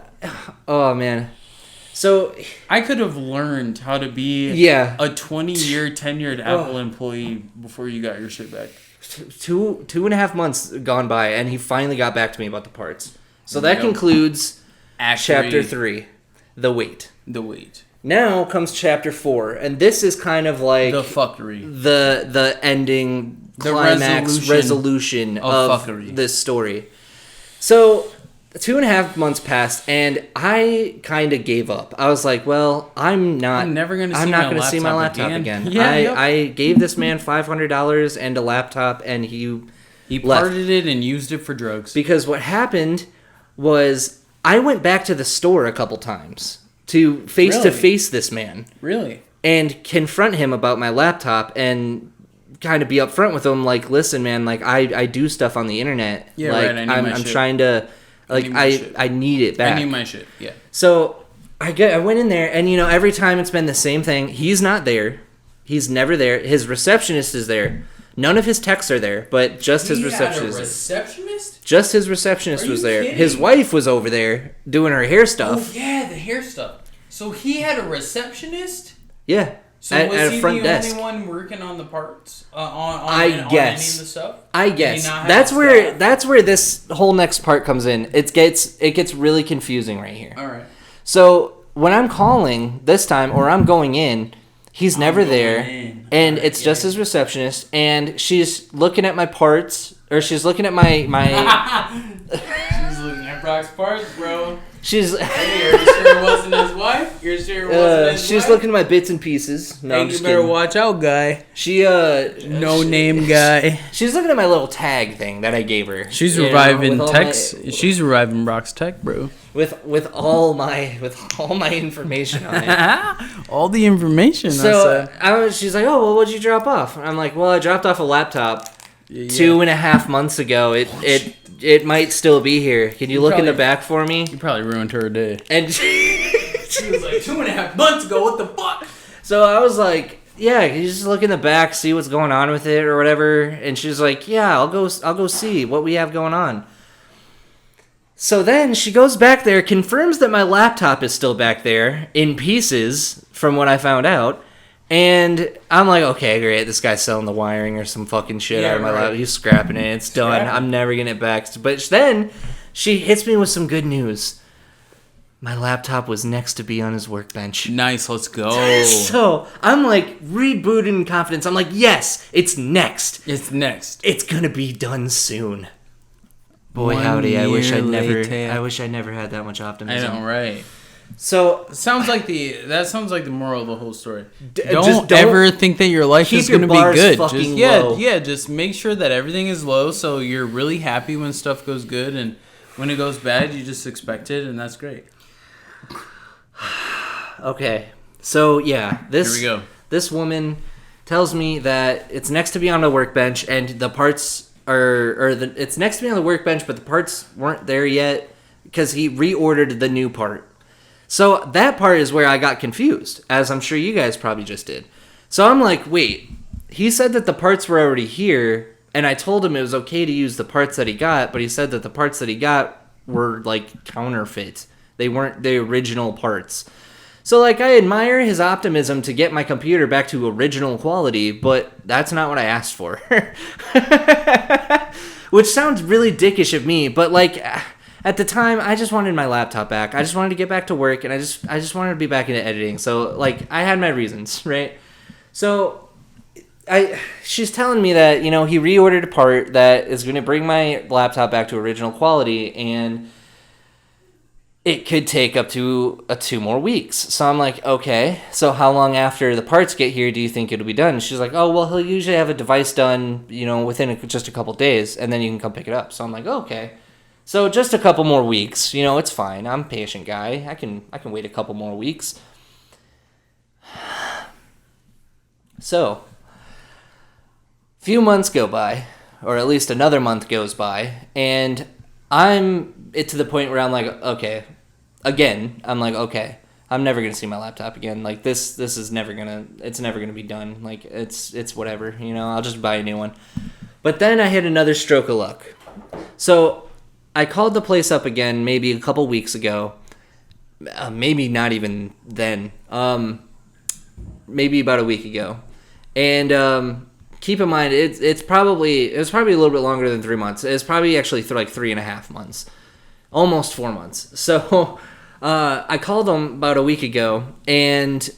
oh man. So I could have learned how to be a 20-year tenured Apple employee before you got your shit back. 2.5 months gone by, and he finally got back to me about the parts. So that concludes Chapter 3, The Wait. The Wait. Now comes Chapter 4, and this is kind of like the fuckery. The ending, the climax, resolution of fuckery. This story. So 2.5 months passed, and I kind of gave up. I was like, well, I'm never going to see my laptop again. Yeah, I gave this man $500 and a laptop, and he parted it and used it for drugs. Because what happened was I went back to the store a couple times to face this man. Really? And confront him about my laptop and kind of be upfront with him, like, listen, man, like, I do stuff on the internet. Yeah, like, right, I'm trying to... Like, I need it back. I need my shit, yeah. So, I went in there, and, every time it's been the same thing. He's not there. He's never there. His receptionist is there. None of his techs are there, but just his receptionist. He had a receptionist? Just his receptionist was there. Kidding? His wife was over there doing her hair stuff. Oh, yeah, the hair stuff. So, he had a receptionist? Yeah. So at a front desk. Only one working on the parts on any of the stuff? I guess that's where this whole next part comes in. It gets really confusing right here. All right. So when I'm calling this time, or I'm going in, he's never there, and it's just his receptionist, and she's looking at my parts, or she's looking at my. She's looking at Brock's parts, bro. She's. Hey, are you sure it wasn't his wife? You're sure it wasn't his she's wife? looking at my bits and pieces. No, I'm you just better kidding. watch out, guy. She No name guy. She's looking at my little tag thing that I gave her. She's you know, reviving with all Tex. my- She's reviving Brock's tech, bro. with all my information on it. All the information. So she's like, "Oh, well, what'd you drop off?" And I'm like, "Well, I dropped off a laptop 2.5 months ago. It might still be here. Can you look in the back for me?" You probably ruined her day. And She was like 2.5 months ago. What the fuck? so I was like, "Yeah, can you just look in the back, see what's going on with it or whatever?" And she's like, "Yeah, I'll go see what we have going on." So then she goes back there, confirms that my laptop is still back there in pieces from what I found out. And I'm like, okay, great. This guy's selling the wiring or some fucking shit out of my laptop. He's scrapping it. It's done. I'm never getting it back. But then she hits me with some good news. My laptop was next to be on his workbench. Nice, let's go. So I'm like rebooted in confidence. I'm like, yes, it's next. It's next. It's gonna be done soon. Boy, howdy! I wish I never had that much optimism. I know, right? So that sounds like the moral of the whole story. Don't Ever think that your life is going to be good. Fucking just, low. Just make sure that everything is low, so you're really happy when stuff goes good, and when it goes bad, you just expect it, and that's great. Okay, so yeah, Here we go. This woman tells me that it's next to me on the workbench, and the parts it's next to me on the workbench, but the parts weren't there yet because he reordered the new part. So that part is where I got confused, as I'm sure you guys probably just did. So I'm like, wait, he said that the parts were already here, and I told him it was okay to use the parts that he got, but he said that the parts that he got were like counterfeit. They weren't the original parts. So, like, I admire his optimism to get my computer back to original quality, but that's not what I asked for. Which sounds really dickish of me, but, like, at the time, I just wanted my laptop back. I just wanted to get back to work, and I just wanted to be back into editing. So, like, I had my reasons, right? So, she's telling me that, you know, he reordered a part that is going to bring my laptop back to original quality, and it could take up to 2 more weeks. So I'm like, okay, so how long after the parts get here do you think it'll be done? And she's like, oh, well, he'll usually have a device done, you know, within just a couple days, and then you can come pick it up. So I'm like, okay. So just a couple more weeks, you know, it's fine. I'm a patient guy. I can wait a couple more weeks. So, a few months go by, or at least another month goes by, and I'm to the point where I'm like, okay, again, I'm like, okay, I'm never gonna see my laptop again. Like this is never gonna be done. Like it's whatever, you know. I'll just buy a new one. But then I hit another stroke of luck. So I called the place up again, maybe a couple weeks ago. Maybe not even then. Maybe about a week ago, and keep in mind, it was probably a little bit longer than 3 months. It's probably actually like 3.5 months, almost 4 months. So I called them about a week ago, and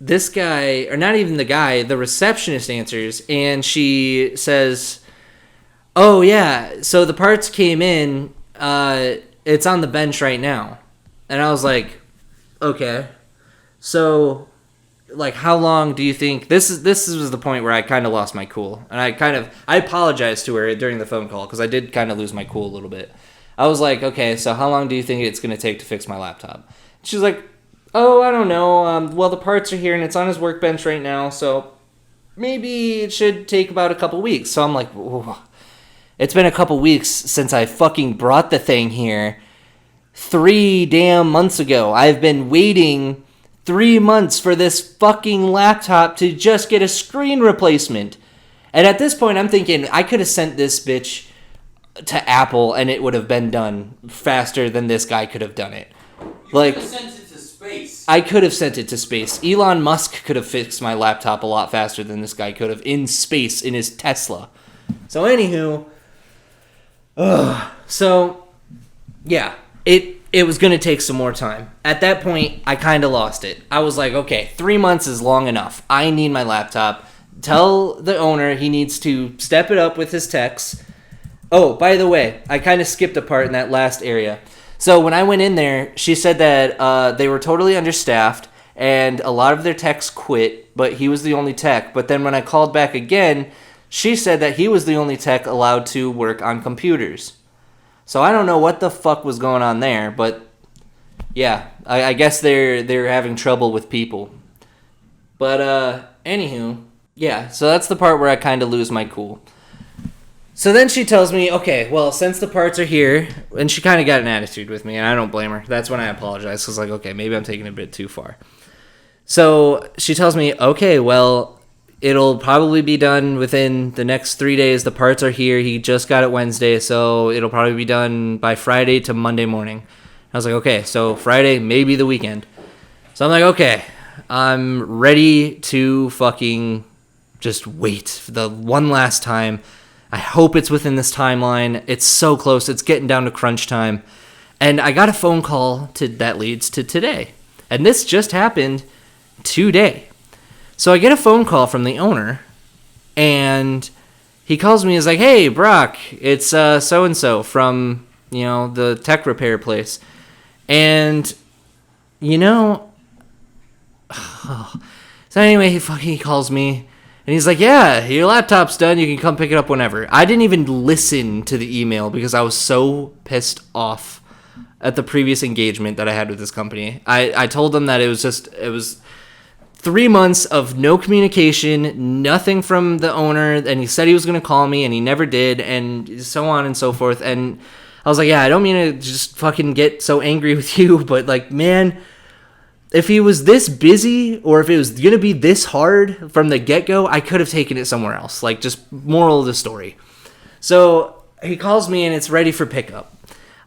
this guy, or not even the guy, the receptionist answers, and she says, "Oh yeah, so the parts came in. It's on the bench right now." And I was like, "Okay, so." Like, how long do you think this was the point where I kind of lost my cool, and I apologized to her during the phone call because I did kind of lose my cool a little bit. I was like, okay, so how long do you think it's going to take to fix my laptop? She's like, oh, I don't know. Well, the parts are here and it's on his workbench right now, so maybe it should take about a couple weeks. So I'm like, whoa. It's been a couple weeks since I fucking brought the thing here 3 damn months ago. I've been waiting 3 months for this fucking laptop to just get a screen replacement. And at this point, I'm thinking I could have sent this bitch to Apple and it would have been done faster than this guy could have done it. Like, you could have sent it to space. I could have sent it to space. Elon Musk could have fixed my laptop a lot faster than this guy could have in space in his Tesla. So anywho, so yeah, it was going to take some more time. At that point, I kind of lost it. I was like, okay, 3 months is long enough. I need my laptop. Tell the owner he needs to step it up with his techs. Oh, by the way, I kind of skipped a part in that last area. So when I went in there, she said that they were totally understaffed and a lot of their techs quit, but he was the only tech. But then when I called back again, she said that he was the only tech allowed to work on computers. So I don't know what the fuck was going on there, but yeah, I guess they're having trouble with people. But anywho, yeah, so that's the part where I kind of lose my cool. So then she tells me, okay, well, since the parts are here, and she kind of got an attitude with me, and I don't blame her. That's when I apologized. I was like, okay, maybe I'm taking it a bit too far. So she tells me, okay, well, it'll probably be done within the next 3 days. The parts are here. He just got it Wednesday, so it'll probably be done by Friday to Monday morning. I was like, okay, so Friday, maybe the weekend. So I'm like, okay, I'm ready to fucking just wait for the one last time. I hope it's within this timeline. It's so close. It's getting down to crunch time. And I got a phone call that leads to today. And this just happened today. So I get a phone call from the owner, and he calls me. He's like, hey, Brock, it's so-and-so from, the tech repair place. And, so anyway, he calls me. And he's like, yeah, your laptop's done. You can come pick it up whenever. I didn't even listen to the email because I was so pissed off at the previous engagement that I had with this company. I told them that it was 3 months of no communication, nothing from the owner, and he said he was going to call me, and he never did, and so on and so forth. And I was like, yeah, I don't mean to just fucking get so angry with you, but, like, man, if he was this busy or if it was going to be this hard from the get-go, I could have taken it somewhere else. Like, just moral of the story. So he calls me and it's ready for pickup.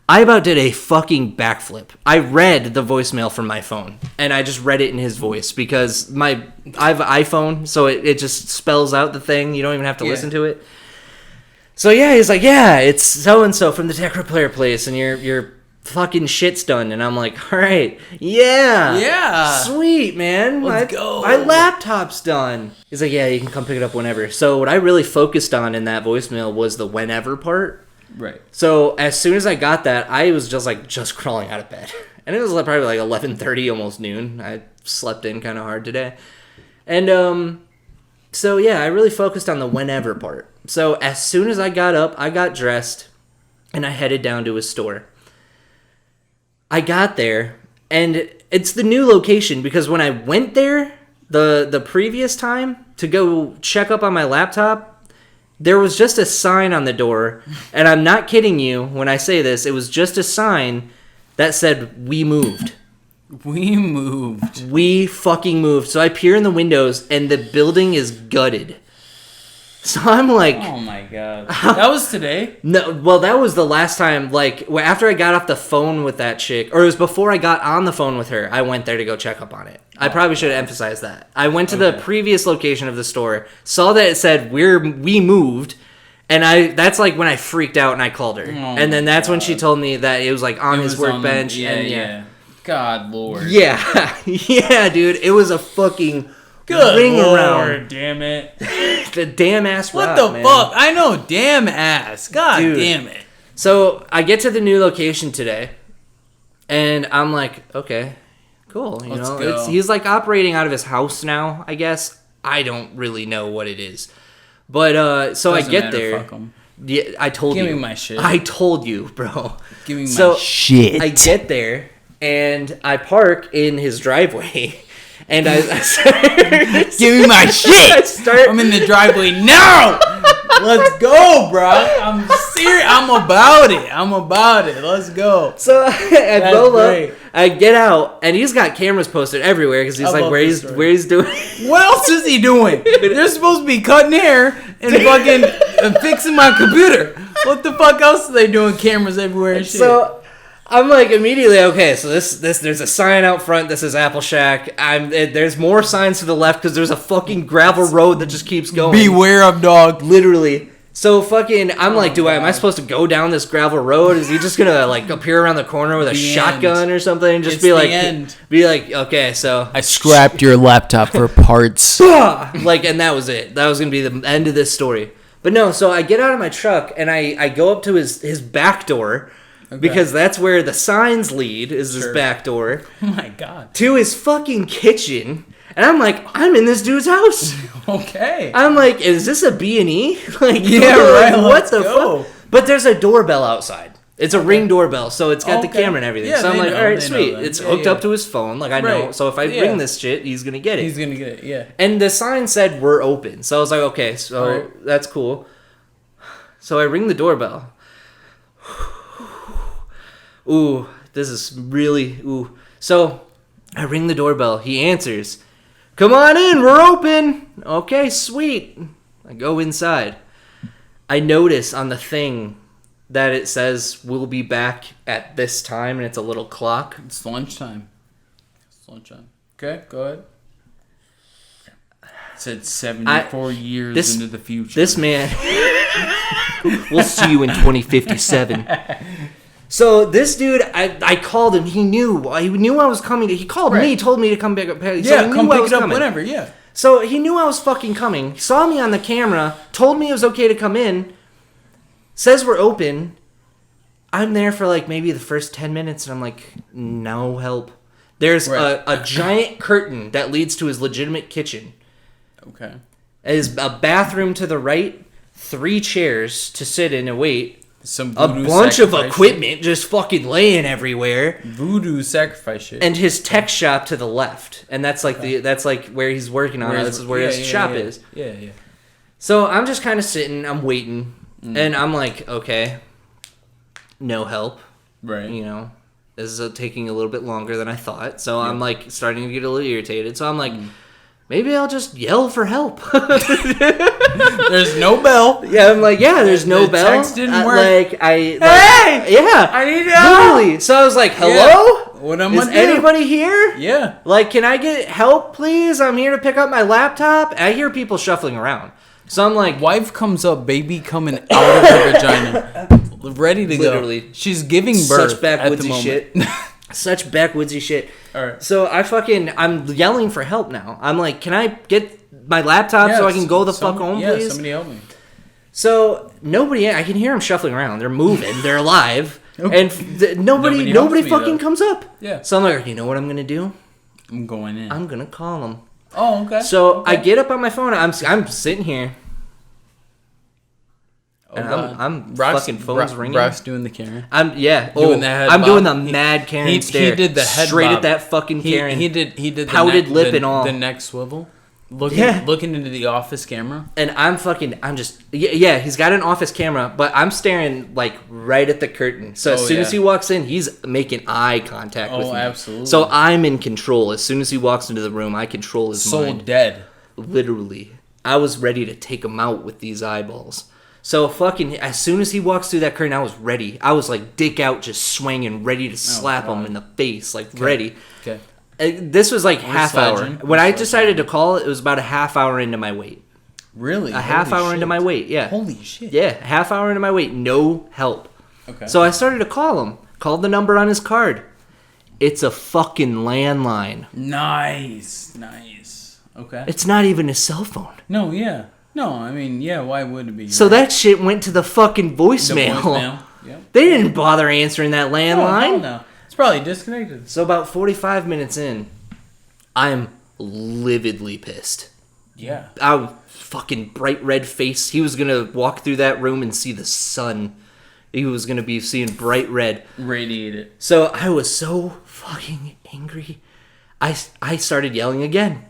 I about did a fucking backflip. I read the voicemail from my phone and I just read it in his voice because I have an iPhone, so it just spells out the thing. You don't even have to listen to it. So yeah, he's like, yeah, it's so-and-so from the tech repair place and you're fucking shit's done. And I'm like, all right, yeah, sweet, man, let's go, my laptop's done. He's like, yeah, you can come pick it up whenever. So what I really focused on in that voicemail was the whenever part, right? So as soon as I got that, I was just crawling out of bed, and it was probably like 11:30, almost noon. I slept in kind of hard today, and so yeah, I really focused on the whenever part. So as soon as I got up, I got dressed and I headed down to his store. I got there, and it's the new location because when I went there the previous time to go check up on my laptop, there was just a sign on the door, and I'm not kidding you when I say this, it was just a sign that said, "We moved." We moved. We fucking moved. So I peer in the windows, and the building is gutted. So I'm like, oh my god, that was today? No, well, that was the last time, like, after I got off the phone with that chick, or it was before I got on the phone with her, I went there to go check up on it. I probably should have emphasized that. I went to the previous location of the store, saw that it said, we moved, and that's like when I freaked out and I called her. And then that's when she told me that it was like on his workbench. Yeah. God, Lord. Yeah. Yeah, dude, it was a fucking... Good ring Lord, around. Damn it. The damn ass what rock, the man. fuck? I know, damn ass. God Dude. Damn it. So I get to the new location today, and I'm like, okay, cool. Let's go. He's like operating out of his house now, I guess. I don't really know what it is. But so I get there. Fuck 'em. Yeah, I told you. Give me my shit. I told you, bro. Give me my shit. I get there, and I park in his driveway. And I give me my shit. I'm in the driveway now. Let's go, bro. I'm serious. I'm about it. Let's go. So I roll up. I get out, and he's got cameras posted everywhere because he's like, where he's doing. What else is he doing? They're supposed to be cutting hair and fucking fixing my computer. What the fuck else are they doing? Cameras everywhere and shit. So I'm like immediately, okay, so this there's a sign out front that says Apple Shack. There's more signs to the left because there's a fucking gravel road that just keeps going. Beware of dog. Literally. So fucking, I'm like, am I supposed to go down this gravel road? Is he just gonna like appear around the corner with a shotgun or something and just be like, okay, so I scrapped your laptop for parts. Like, and that was it. That was gonna be the end of this story. But no, so I get out of my truck and I go up to his back door. because that's where the signs lead, is this back door. Oh my god. To his fucking kitchen. And I'm like, I'm in this dude's house. Okay. I'm like, is this a B&E? Like, yeah, right. What the fuck? But there's a doorbell outside. It's a Ring doorbell, so it's got the camera and everything. Yeah, so I'm like, all right, sweet. That. It's hooked up to his phone. Like, I know. So if I ring this shit, he's going to get it. He's going to get it, yeah. And the sign said, we're open. So I was like, okay, so that's cool. So I ring the doorbell. Ooh, this is really, ooh. So I ring the doorbell. He answers. Come on in, we're open. Okay, sweet. I go inside. I notice on the thing that it says we'll be back at this time, and it's a little clock. It's lunchtime. Okay, go ahead. It said 74 years into the future. This man. We'll see you in 2057. So this dude, I called him. He knew I was coming. He called me, told me to come back. Yeah, come pick it up whenever. Yeah. So he knew I was fucking coming. Saw me on the camera. Told me it was okay to come in. Says we're open. I'm there for like maybe the first 10 minutes, and I'm like, no help. There's a giant curtain that leads to his legitimate kitchen. Okay. There's a bathroom to the right, 3 chairs to sit in and wait. A bunch of equipment just fucking laying everywhere. Voodoo sacrifice shit. And his tech shop to the left, and that's like that's like where he's working on. This is where his shop is. Yeah. So I'm just kind of sitting, I'm waiting, and I'm like, okay, no help. Right. You know, this is taking a little bit longer than I thought. So I'm like starting to get a little irritated. So I'm like, maybe I'll just yell for help. There's no bell. Yeah, I'm like, there's no bell. Text didn't work. Hey! Yeah. I need help. Literally. So I was like, hello? Yeah. What am I Is anybody here? Yeah. Like, can I get help, please? I'm here to pick up my laptop. I hear people shuffling around. So I'm like... Wife comes up, baby coming out of her vagina. Ready to Literally. She's giving birth. Such backwoodsy shit. Such backwoodsy shit. All right. So I'm yelling for help now. I'm like, can I get my laptop so I can go the fuck home, please? Yeah, somebody help me. So nobody, I can hear them shuffling around. They're moving. They're alive. Okay. And nobody fucking comes up. Yeah. So I'm like, you know what I'm going to do? I'm going in. I'm going to call them. Oh, okay. So I get up on my phone. I'm sitting here. Oh, and God. I'm fucking phone's ringing. Brock's doing the Karen. I'm doing the head I'm bob. doing the mad Karen stare. He did the head straight bob. at that fucking Karen. He did pouted the lip and all. The neck swivel. Looking into the office camera. And I'm just he's got an office camera, but I'm staring like right at the curtain. So as soon as he walks in, he's making eye contact with me. Oh, absolutely. So I'm in control. As soon as he walks into the room, I control his mind. So dead. Literally. I was ready to take him out with these eyeballs. So fucking, as soon as he walks through that curtain, I was ready. I was like dick out, just swinging, ready to slap him in the face, like ready. Okay. This was like half hour. When I decided to call, it was about a half hour into my wait. Really? A half hour into my wait, yeah. Holy shit. Yeah, a half hour into my wait, no help. Okay. So I started to call him. Called the number on his card. It's a fucking landline. Nice. Okay. It's not even his cell phone. No, yeah. No, I mean, yeah, why would it be? So that shit went to the fucking voicemail. Yep. They didn't bother answering that landline. No. It's probably disconnected. So about 45 minutes in, I'm lividly pissed. Yeah. I was fucking bright red face. He was going to walk through that room and see the sun. He was going to be seeing bright red. Radiate it. So I was so fucking angry. I started yelling again.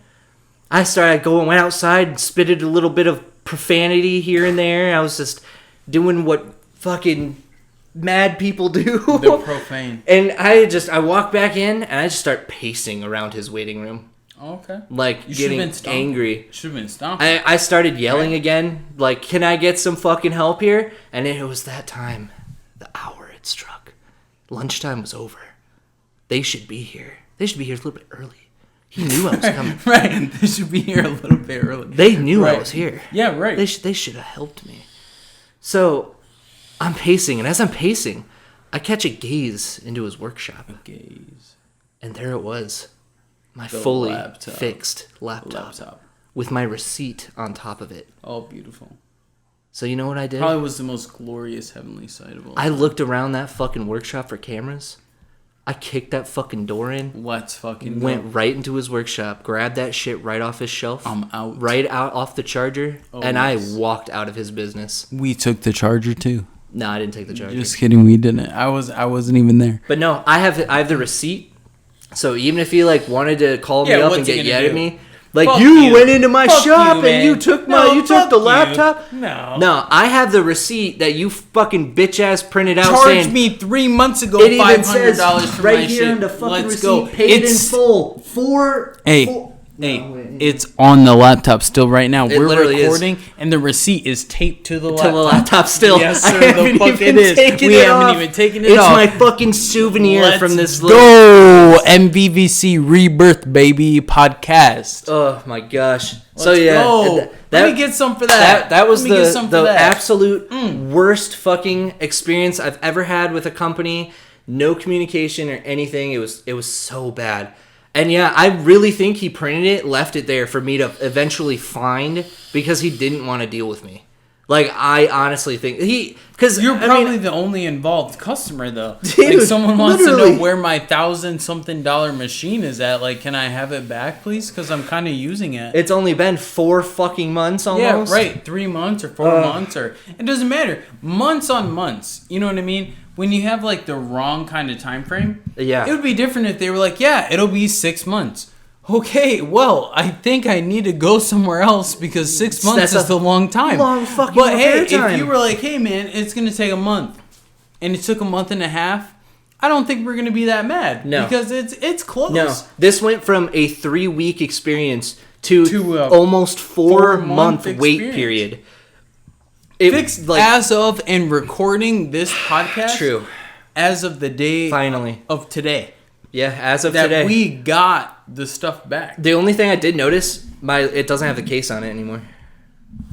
Went outside and spitted a little bit of profanity here and there. I was just doing what fucking mad people do. They're profane. And I walk back in and I just start pacing around his waiting room. Oh, okay. Like getting angry. Should have been stomping. I started yelling again. Like, can I get some fucking help here? And it was that time. The hour had struck. Lunchtime was over. They should be here. They should be here a little bit early. He knew I was coming. Right. They should be here a little bit early. They knew I was here. Yeah, right. They should have helped me. So I'm pacing, and as I'm pacing, I catch a gaze into his workshop. A gaze. And there it was. My the fully fixed laptop with my receipt on top of it. Oh, beautiful. So you know what I did? Probably was the most glorious heavenly sight of all. I looked around that fucking workshop for cameras. I kicked that fucking door in. Let's fucking went right into his workshop, grabbed that shit right off his shelf. I'm out. Right out off the charger, and nice. I walked out of his business. We took the charger too. No, I didn't take the charger. Just kidding, we didn't. I wasn't even there. But no, I have the receipt. So even if he like wanted to call me up and get yet at me, like Fuck you went into my shop you, and you took the laptop. No, I have the receipt that you fucking bitch ass printed out. Charged saying, me 3 months ago. It even $500 says for right my here shit. on the fucking Let's receipt, go. paid in full. It's on the laptop still right now. We're literally recording, and the receipt is taped to the laptop. To the laptop still. Yes, sir. I The haven't fuck even it is. taken We it haven't off. even taken it It's off. my fucking souvenir from this. Go MVVC Rebirth baby podcast. Oh my gosh! Let's go. Let me get some for that. That was the absolute worst fucking experience I've ever had with a company. No communication or anything. It was so bad. And yeah, I really think he printed it, left it there for me to eventually find because he didn't want to deal with me. Like, I honestly think because you're probably the only involved customer, though. Dude, like, someone wants literally. to know where my $1,000-something machine is at. Like, can I have it back, please? Because I'm kind of using it. It's only been 4 fucking months almost. Yeah, right. 3 months or 4 months, or it doesn't matter. Months on months. You know what I mean? When you have like the wrong kind of time frame, yeah, it would be different if they were like, yeah, it'll be 6 months. Okay, well, I think I need to go somewhere else because 6 months is a long time. Long fucking But hey, time. if you were like, hey man, it's gonna take a month, and it took a month and a half, I don't think we're gonna be that mad. No, because it's close. No, this went from a 3-week experience to almost 4-month wait period. Fixed as of and recording this podcast. True. As of the day finally of today. Yeah, as of that today. We got the stuff back. The only thing I did notice, it doesn't have the case on it anymore.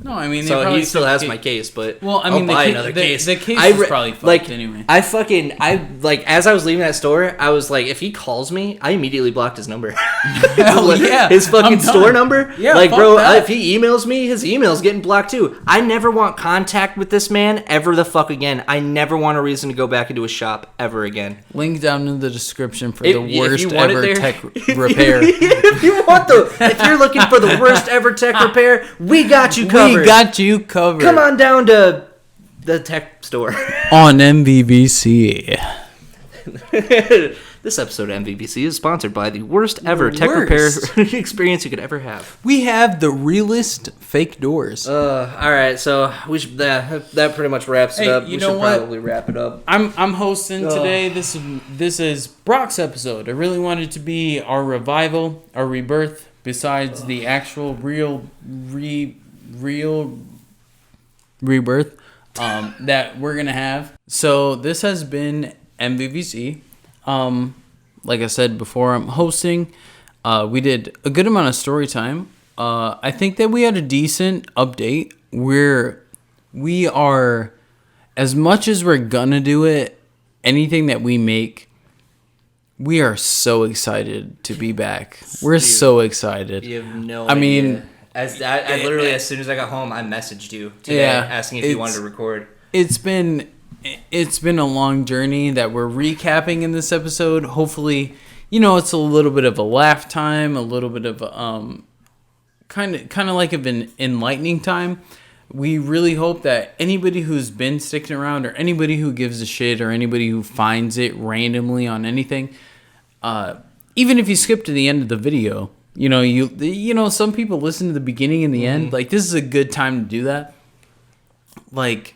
No, I mean, so he still has my case, but well, I mean, I'll buy another case. The case is probably fucked anyway. As I was leaving that store, I was like, if he calls me, I immediately blocked his number. Hell yeah, his fucking store number. Yeah, like bro, if he emails me, his email's getting blocked too. I never want contact with this man ever the fuck again. I never want a reason to go back into his shop ever again. Link down in the description for the worst ever tech repair. If you're looking for the worst ever tech repair, we got you covered. We got you covered. Come on down to the tech store on MVVC. This episode of MVVC is sponsored by the worst ever tech repair experience you could ever have. We have the realest fake doors. All right, so we should, that pretty much wraps it up. You know what? Probably wrap it up. I'm hosting today. This is Brock's episode. I really wanted it to be our revival, our rebirth. Besides the actual real rebirth that we're gonna have. So this has been MVVC. Like I said before, I'm hosting. We did a good amount of story time. I think that we had a decent update where we are, as much as we're gonna do it, anything that we make, we are so excited to be back. We're so excited. You have no idea. I mean, I literally, as soon as I got home, I messaged you today asking if you wanted to record. It's been a long journey that we're recapping in this episode. Hopefully, it's a little bit of a laugh time, a little bit of kind of like an enlightening time. We really hope that anybody who's been sticking around, or anybody who gives a shit, or anybody who finds it randomly on anything, even if you skip to the end of the video, some people listen to the beginning and the end. Like, this is a good time to do that. Like,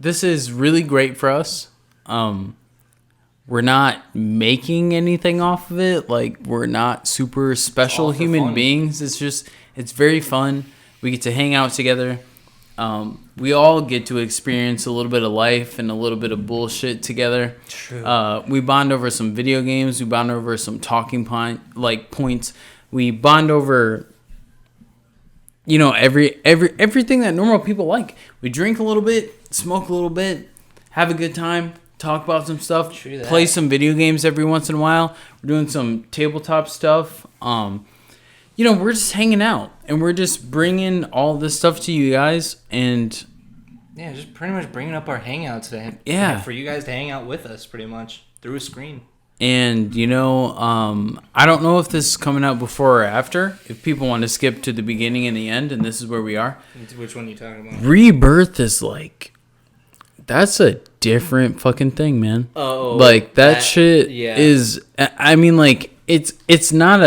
this is really great for us. We're not making anything off of it. Like, we're not super special human beings. It's very fun. We get to hang out together. We all get to experience a little bit of life and a little bit of bullshit together. True. We bond over some video games. We bond over some talking points. We bond over, everything that normal people like. We drink a little bit, smoke a little bit, have a good time, talk about some stuff, play some video games every once in a while. We're doing some tabletop stuff. We're just hanging out, and we're just bringing all this stuff to you guys, and Yeah, just pretty much bringing up our hangouts for you guys to hang out with us, pretty much through a screen. And I don't know if this is coming out before or after. If people want to skip to the beginning and the end, and this is where we are. Which one are you talking about? Rebirth is like, that's a different fucking thing, man. Oh, like that shit is. I mean, like it's not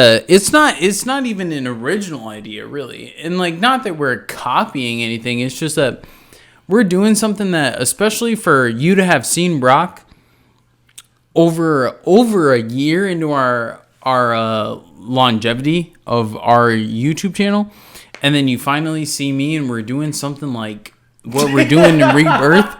even an original idea, really. And like, not that we're copying anything. It's just that we're doing something that, especially for you to have seen Brock over a year into our longevity of our YouTube channel, and then you finally see me and we're doing something like what we're doing in Rebirth.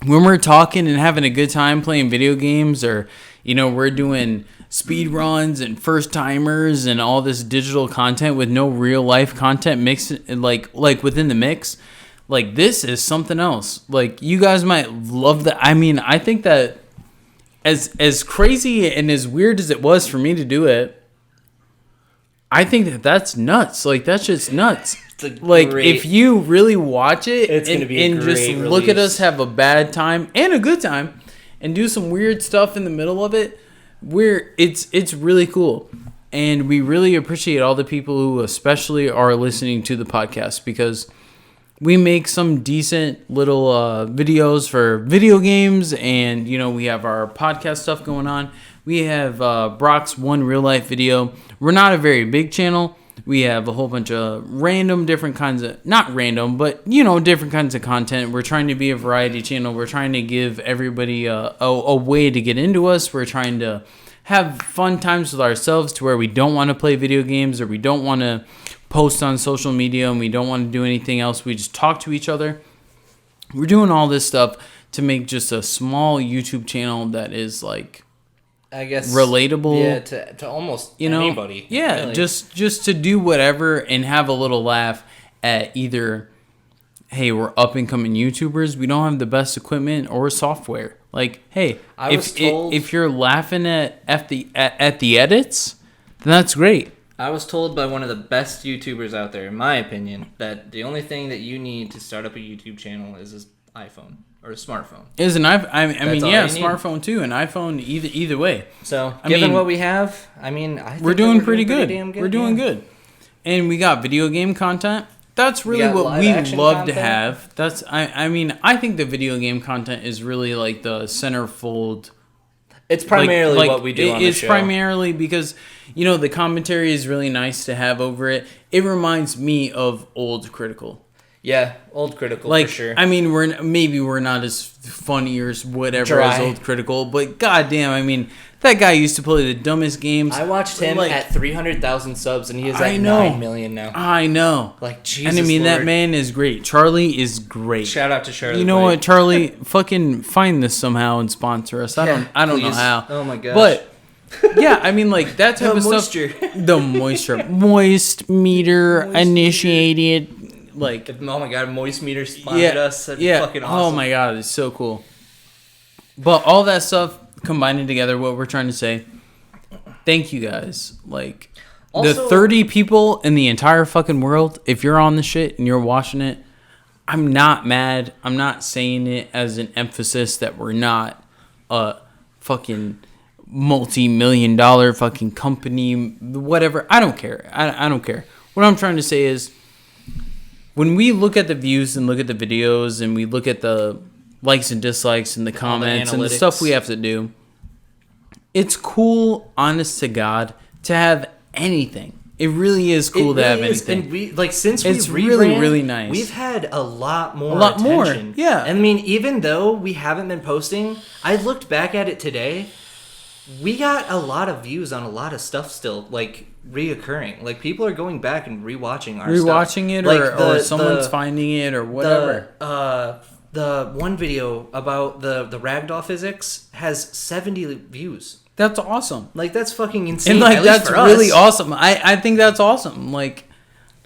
When we're talking and having a good time playing video games, or we're doing speed runs and first timers and all this digital content with no real life content mixed like within the mix. Like, this is something else. Like, you guys might love that. I mean, I think that as crazy and as weird as it was for me to do it, I think that that's nuts. Like, that's just nuts. Like, if you really watch it and just look at us have a bad time and a good time and do some weird stuff in the middle of it, it's really cool. And we really appreciate all the people who especially are listening to the podcast, because we make some decent little videos for video games, and we have our podcast stuff going on. We have Brock's one real life video. We're not a very big channel. We have a whole bunch of random different kinds of, not random, but different kinds of content. We're trying to be a variety channel. We're trying to give everybody a way to get into us. We're trying to have fun times with ourselves, to where we don't want to play video games, or we don't want to post on social media, and we don't want to do anything else. We just talk to each other. We're doing all this stuff to make just a small YouTube channel that is, like, I guess, relatable. Yeah, to almost anybody. Yeah, really. just to do whatever and have a little laugh at either, hey, we're up and coming YouTubers, we don't have the best equipment or software. Like, hey, if you're laughing at the edits, then that's great. I was told by one of the best YouTubers out there, in my opinion, that the only thing that you need to start up a YouTube channel is an iPhone or a smartphone. Is an iPhone? I mean, yeah, smartphone too, an iPhone. Either way. So, given what we have, I mean, I think we're doing pretty good. Damn good. We're doing good, and we got video game content. That's really what we love to have. That's I mean, I think the video game content is really like the centerfold. It's primarily what we do on the show. It's primarily because, the commentary is really nice to have over it. It reminds me of old Critical. Yeah, old Critical, for sure. I mean, we're not as funny or whatever as old Critical, but goddamn, I mean, that guy used to play the dumbest games. I watched him at 300,000 subs, and he is at 9 million now. I know. Like, Jesus And I mean, Lord. that man is great. Charlie is great. Shout out to Charlie. You know what, Charlie? Fucking find this somehow and sponsor us. I don't know how. Oh my gosh. But yeah, I mean, like, that type of moisture. stuff. The moisture. Moist meter initiated. Like, oh my god, Moist Meter sponsored us. That'd be fucking awesome. Oh my god, it's so cool. But all that stuff combining together, what we're trying to say, thank you guys. Like, also, the 30 people in the entire fucking world, if you're on the shit and you're watching it, I'm not mad. I'm not saying it as an emphasis that we're not a fucking multi-million-dollar fucking company, whatever. I don't care. I don't care. What I'm trying to say is, when we look at the views and look at the videos and we look at the likes and dislikes and the comments and the stuff we have to do, it's cool, honest to God, to have anything. It really is cool to have anything. And since it's we really nice. We've had a lot more attention. Yeah. And I mean, even though we haven't been posting, I looked back at it today. We got a lot of views on a lot of stuff still, like, reoccurring. Like, people are going back and rewatching our stuff. It, like, or someone's finding it, or whatever. The one video about the ragdoll physics has 70 views. That's awesome. Like, that's fucking insane. And, like, that's really awesome. I think that's awesome. Like,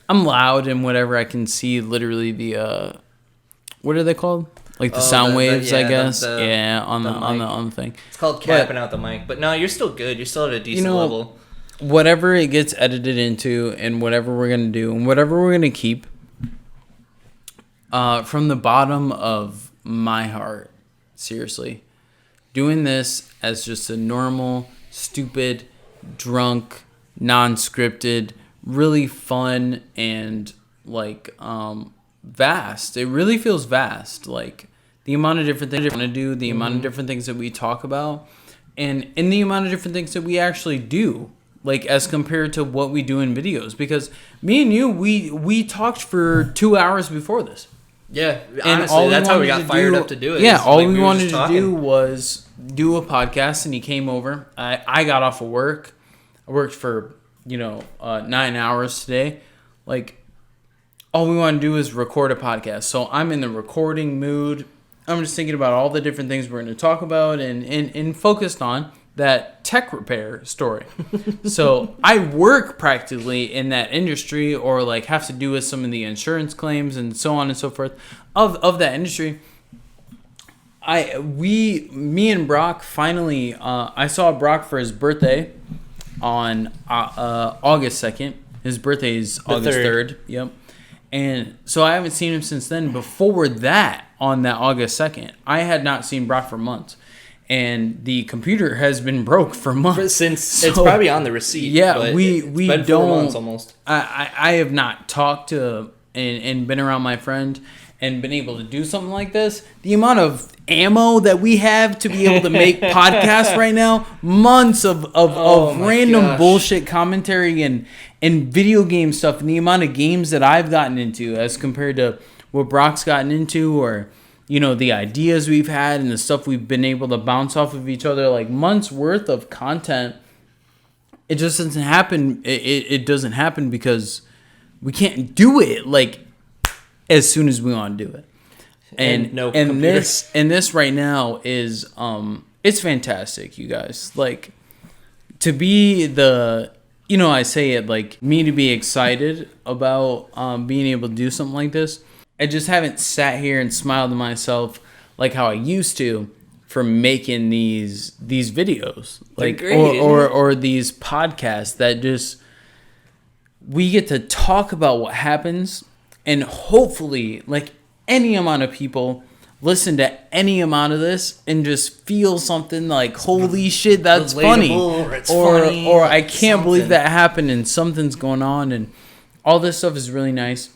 I'm loud and whatever. I can see literally the, what are they called? Like the sound waves, I guess. On the thing. It's called capping out the mic. But no, you're still good. You're still at a decent level. Whatever it gets edited into, and whatever we're gonna do, and whatever we're gonna keep, from the bottom of my heart, seriously, doing this as just a normal, stupid, drunk, non-scripted, really fun and like vast. It really feels vast. Like the amount of different things we want to do, the amount of different things that we talk about, and the amount of different things that we actually do. Like as compared to what we do in videos, because me and you, we talked for 2 hours before this. Yeah, And honestly, that's how we got fired up to do it. Yeah, all like we were wanted just to talking. do was do a podcast, and he came over. I got off of work. I worked for 9 hours today. Like all we want to do is record a podcast. So I'm in the recording mood. I'm just thinking about all the different things we're going to talk about and focused on that tech repair story. So I work practically in that industry, or like have to do with some of the insurance claims and so on and so forth of that industry. Me and Brock finally, I saw Brock for his birthday on August 2nd. His birthday is August 3rd. Yep. And so I haven't seen him since then. Before that, on that August 2nd, I had not seen Brock for months. And the computer has been broke for months. Since it's probably on the receipt. Yeah, but we been don't. 4 months almost. I have not talked to and been around my friend and been able to do something like this. The amount of ammo that we have to be able to make podcasts right now, months of random bullshit commentary and video game stuff, and the amount of games that I've gotten into as compared to what Brock's gotten into, or the ideas we've had and the stuff we've been able to bounce off of each other, like months worth of content. It just doesn't happen. It doesn't happen because we can't do it like as soon as we want to do it. And this right now is it's fantastic, you guys. Like to be the I say it like me to be excited about being able to do something like this. I just haven't sat here and smiled to myself like how I used to for making these videos, like or these podcasts that just we get to talk about what happens, and hopefully like any amount of people listen to any amount of this and just feel something like holy shit, that's funny, or I can't believe that happened and something's going on, and all this stuff is really nice.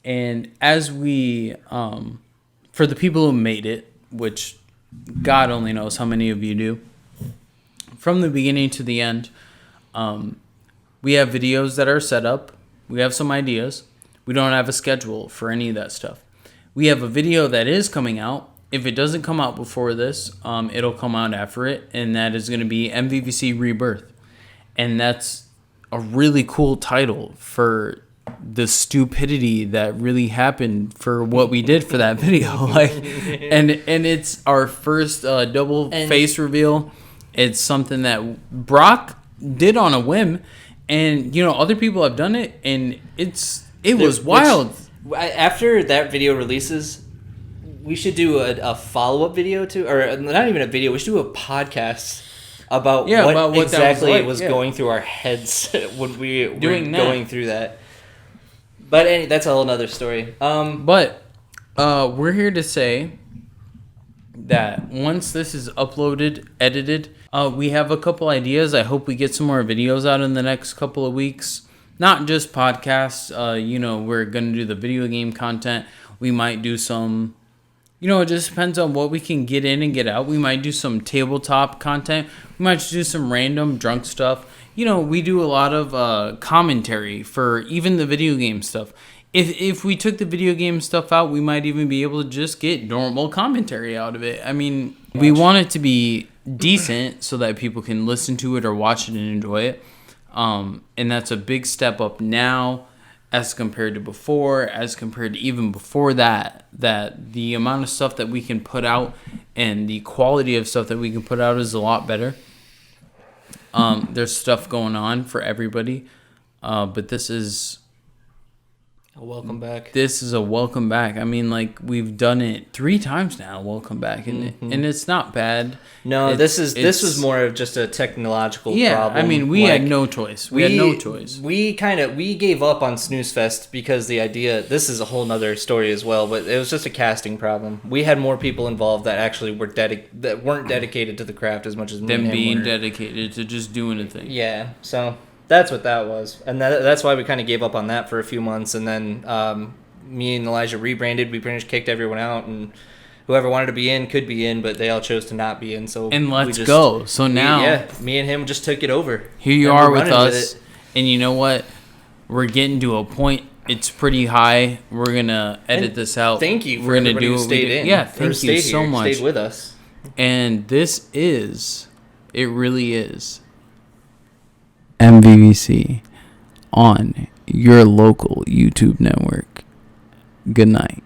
And as we, for the people who made it, which God only knows how many of you do, from the beginning to the end, we have videos that are set up. We have some ideas. We don't have a schedule for any of that stuff. We have a video that is coming out. If it doesn't come out before this, it'll come out after it. And that is going to be MVVC Rebirth. And that's a really cool title for the stupidity that really happened for what we did for that video. And it's our first double face reveal. It's something that Brock did on a whim, and other people have done it, and it was wild. After that video releases, we should do a follow-up video too, or not even a video. We should do a podcast about what exactly was going through our heads when we were going through that. But that's a whole other story. But we're here to say that once this is uploaded, edited, we have a couple ideas. I hope we get some more videos out in the next couple of weeks. Not just podcasts. We're going to do the video game content. We might do some, it just depends on what we can get in and get out. We might do some tabletop content. We might do some random drunk stuff. We do a lot of commentary for even the video game stuff. If we took the video game stuff out, we might even be able to just get normal commentary out of it. I mean, we want it to be decent so that people can listen to it or watch it and enjoy it. And that's a big step up now as compared to before, as compared to even before that the amount of stuff that we can put out and the quality of stuff that we can put out is a lot better. There's stuff going on for everybody, but this is Welcome back. This is a welcome back. I mean, like, we've done it 3 times now. Welcome back, and it's not bad. No, this was more of just a technological problem. I mean, we had no choice. We had no choice. We gave up on Snooze Fest because the idea. This is a whole nother story as well, but it was just a casting problem. We had more people involved that actually weren't dedicated to the craft as much as them being dedicated to just doing a thing. Yeah, so. That's what that was. And that's why we kind of gave up on that for a few months. And then me and Elijah rebranded. We pretty much kicked everyone out. And whoever wanted to be in could be in, but they all chose to not be in. So let's go. So now... me and him just took it over. Here you are with us. And you know what? We're getting to a point. It's pretty high. We're going to edit this out. Thank you for everybody who stayed in. Yeah, thank you so much. Stayed with us. And this is... It really is... MVVC on your local YouTube network. Good night.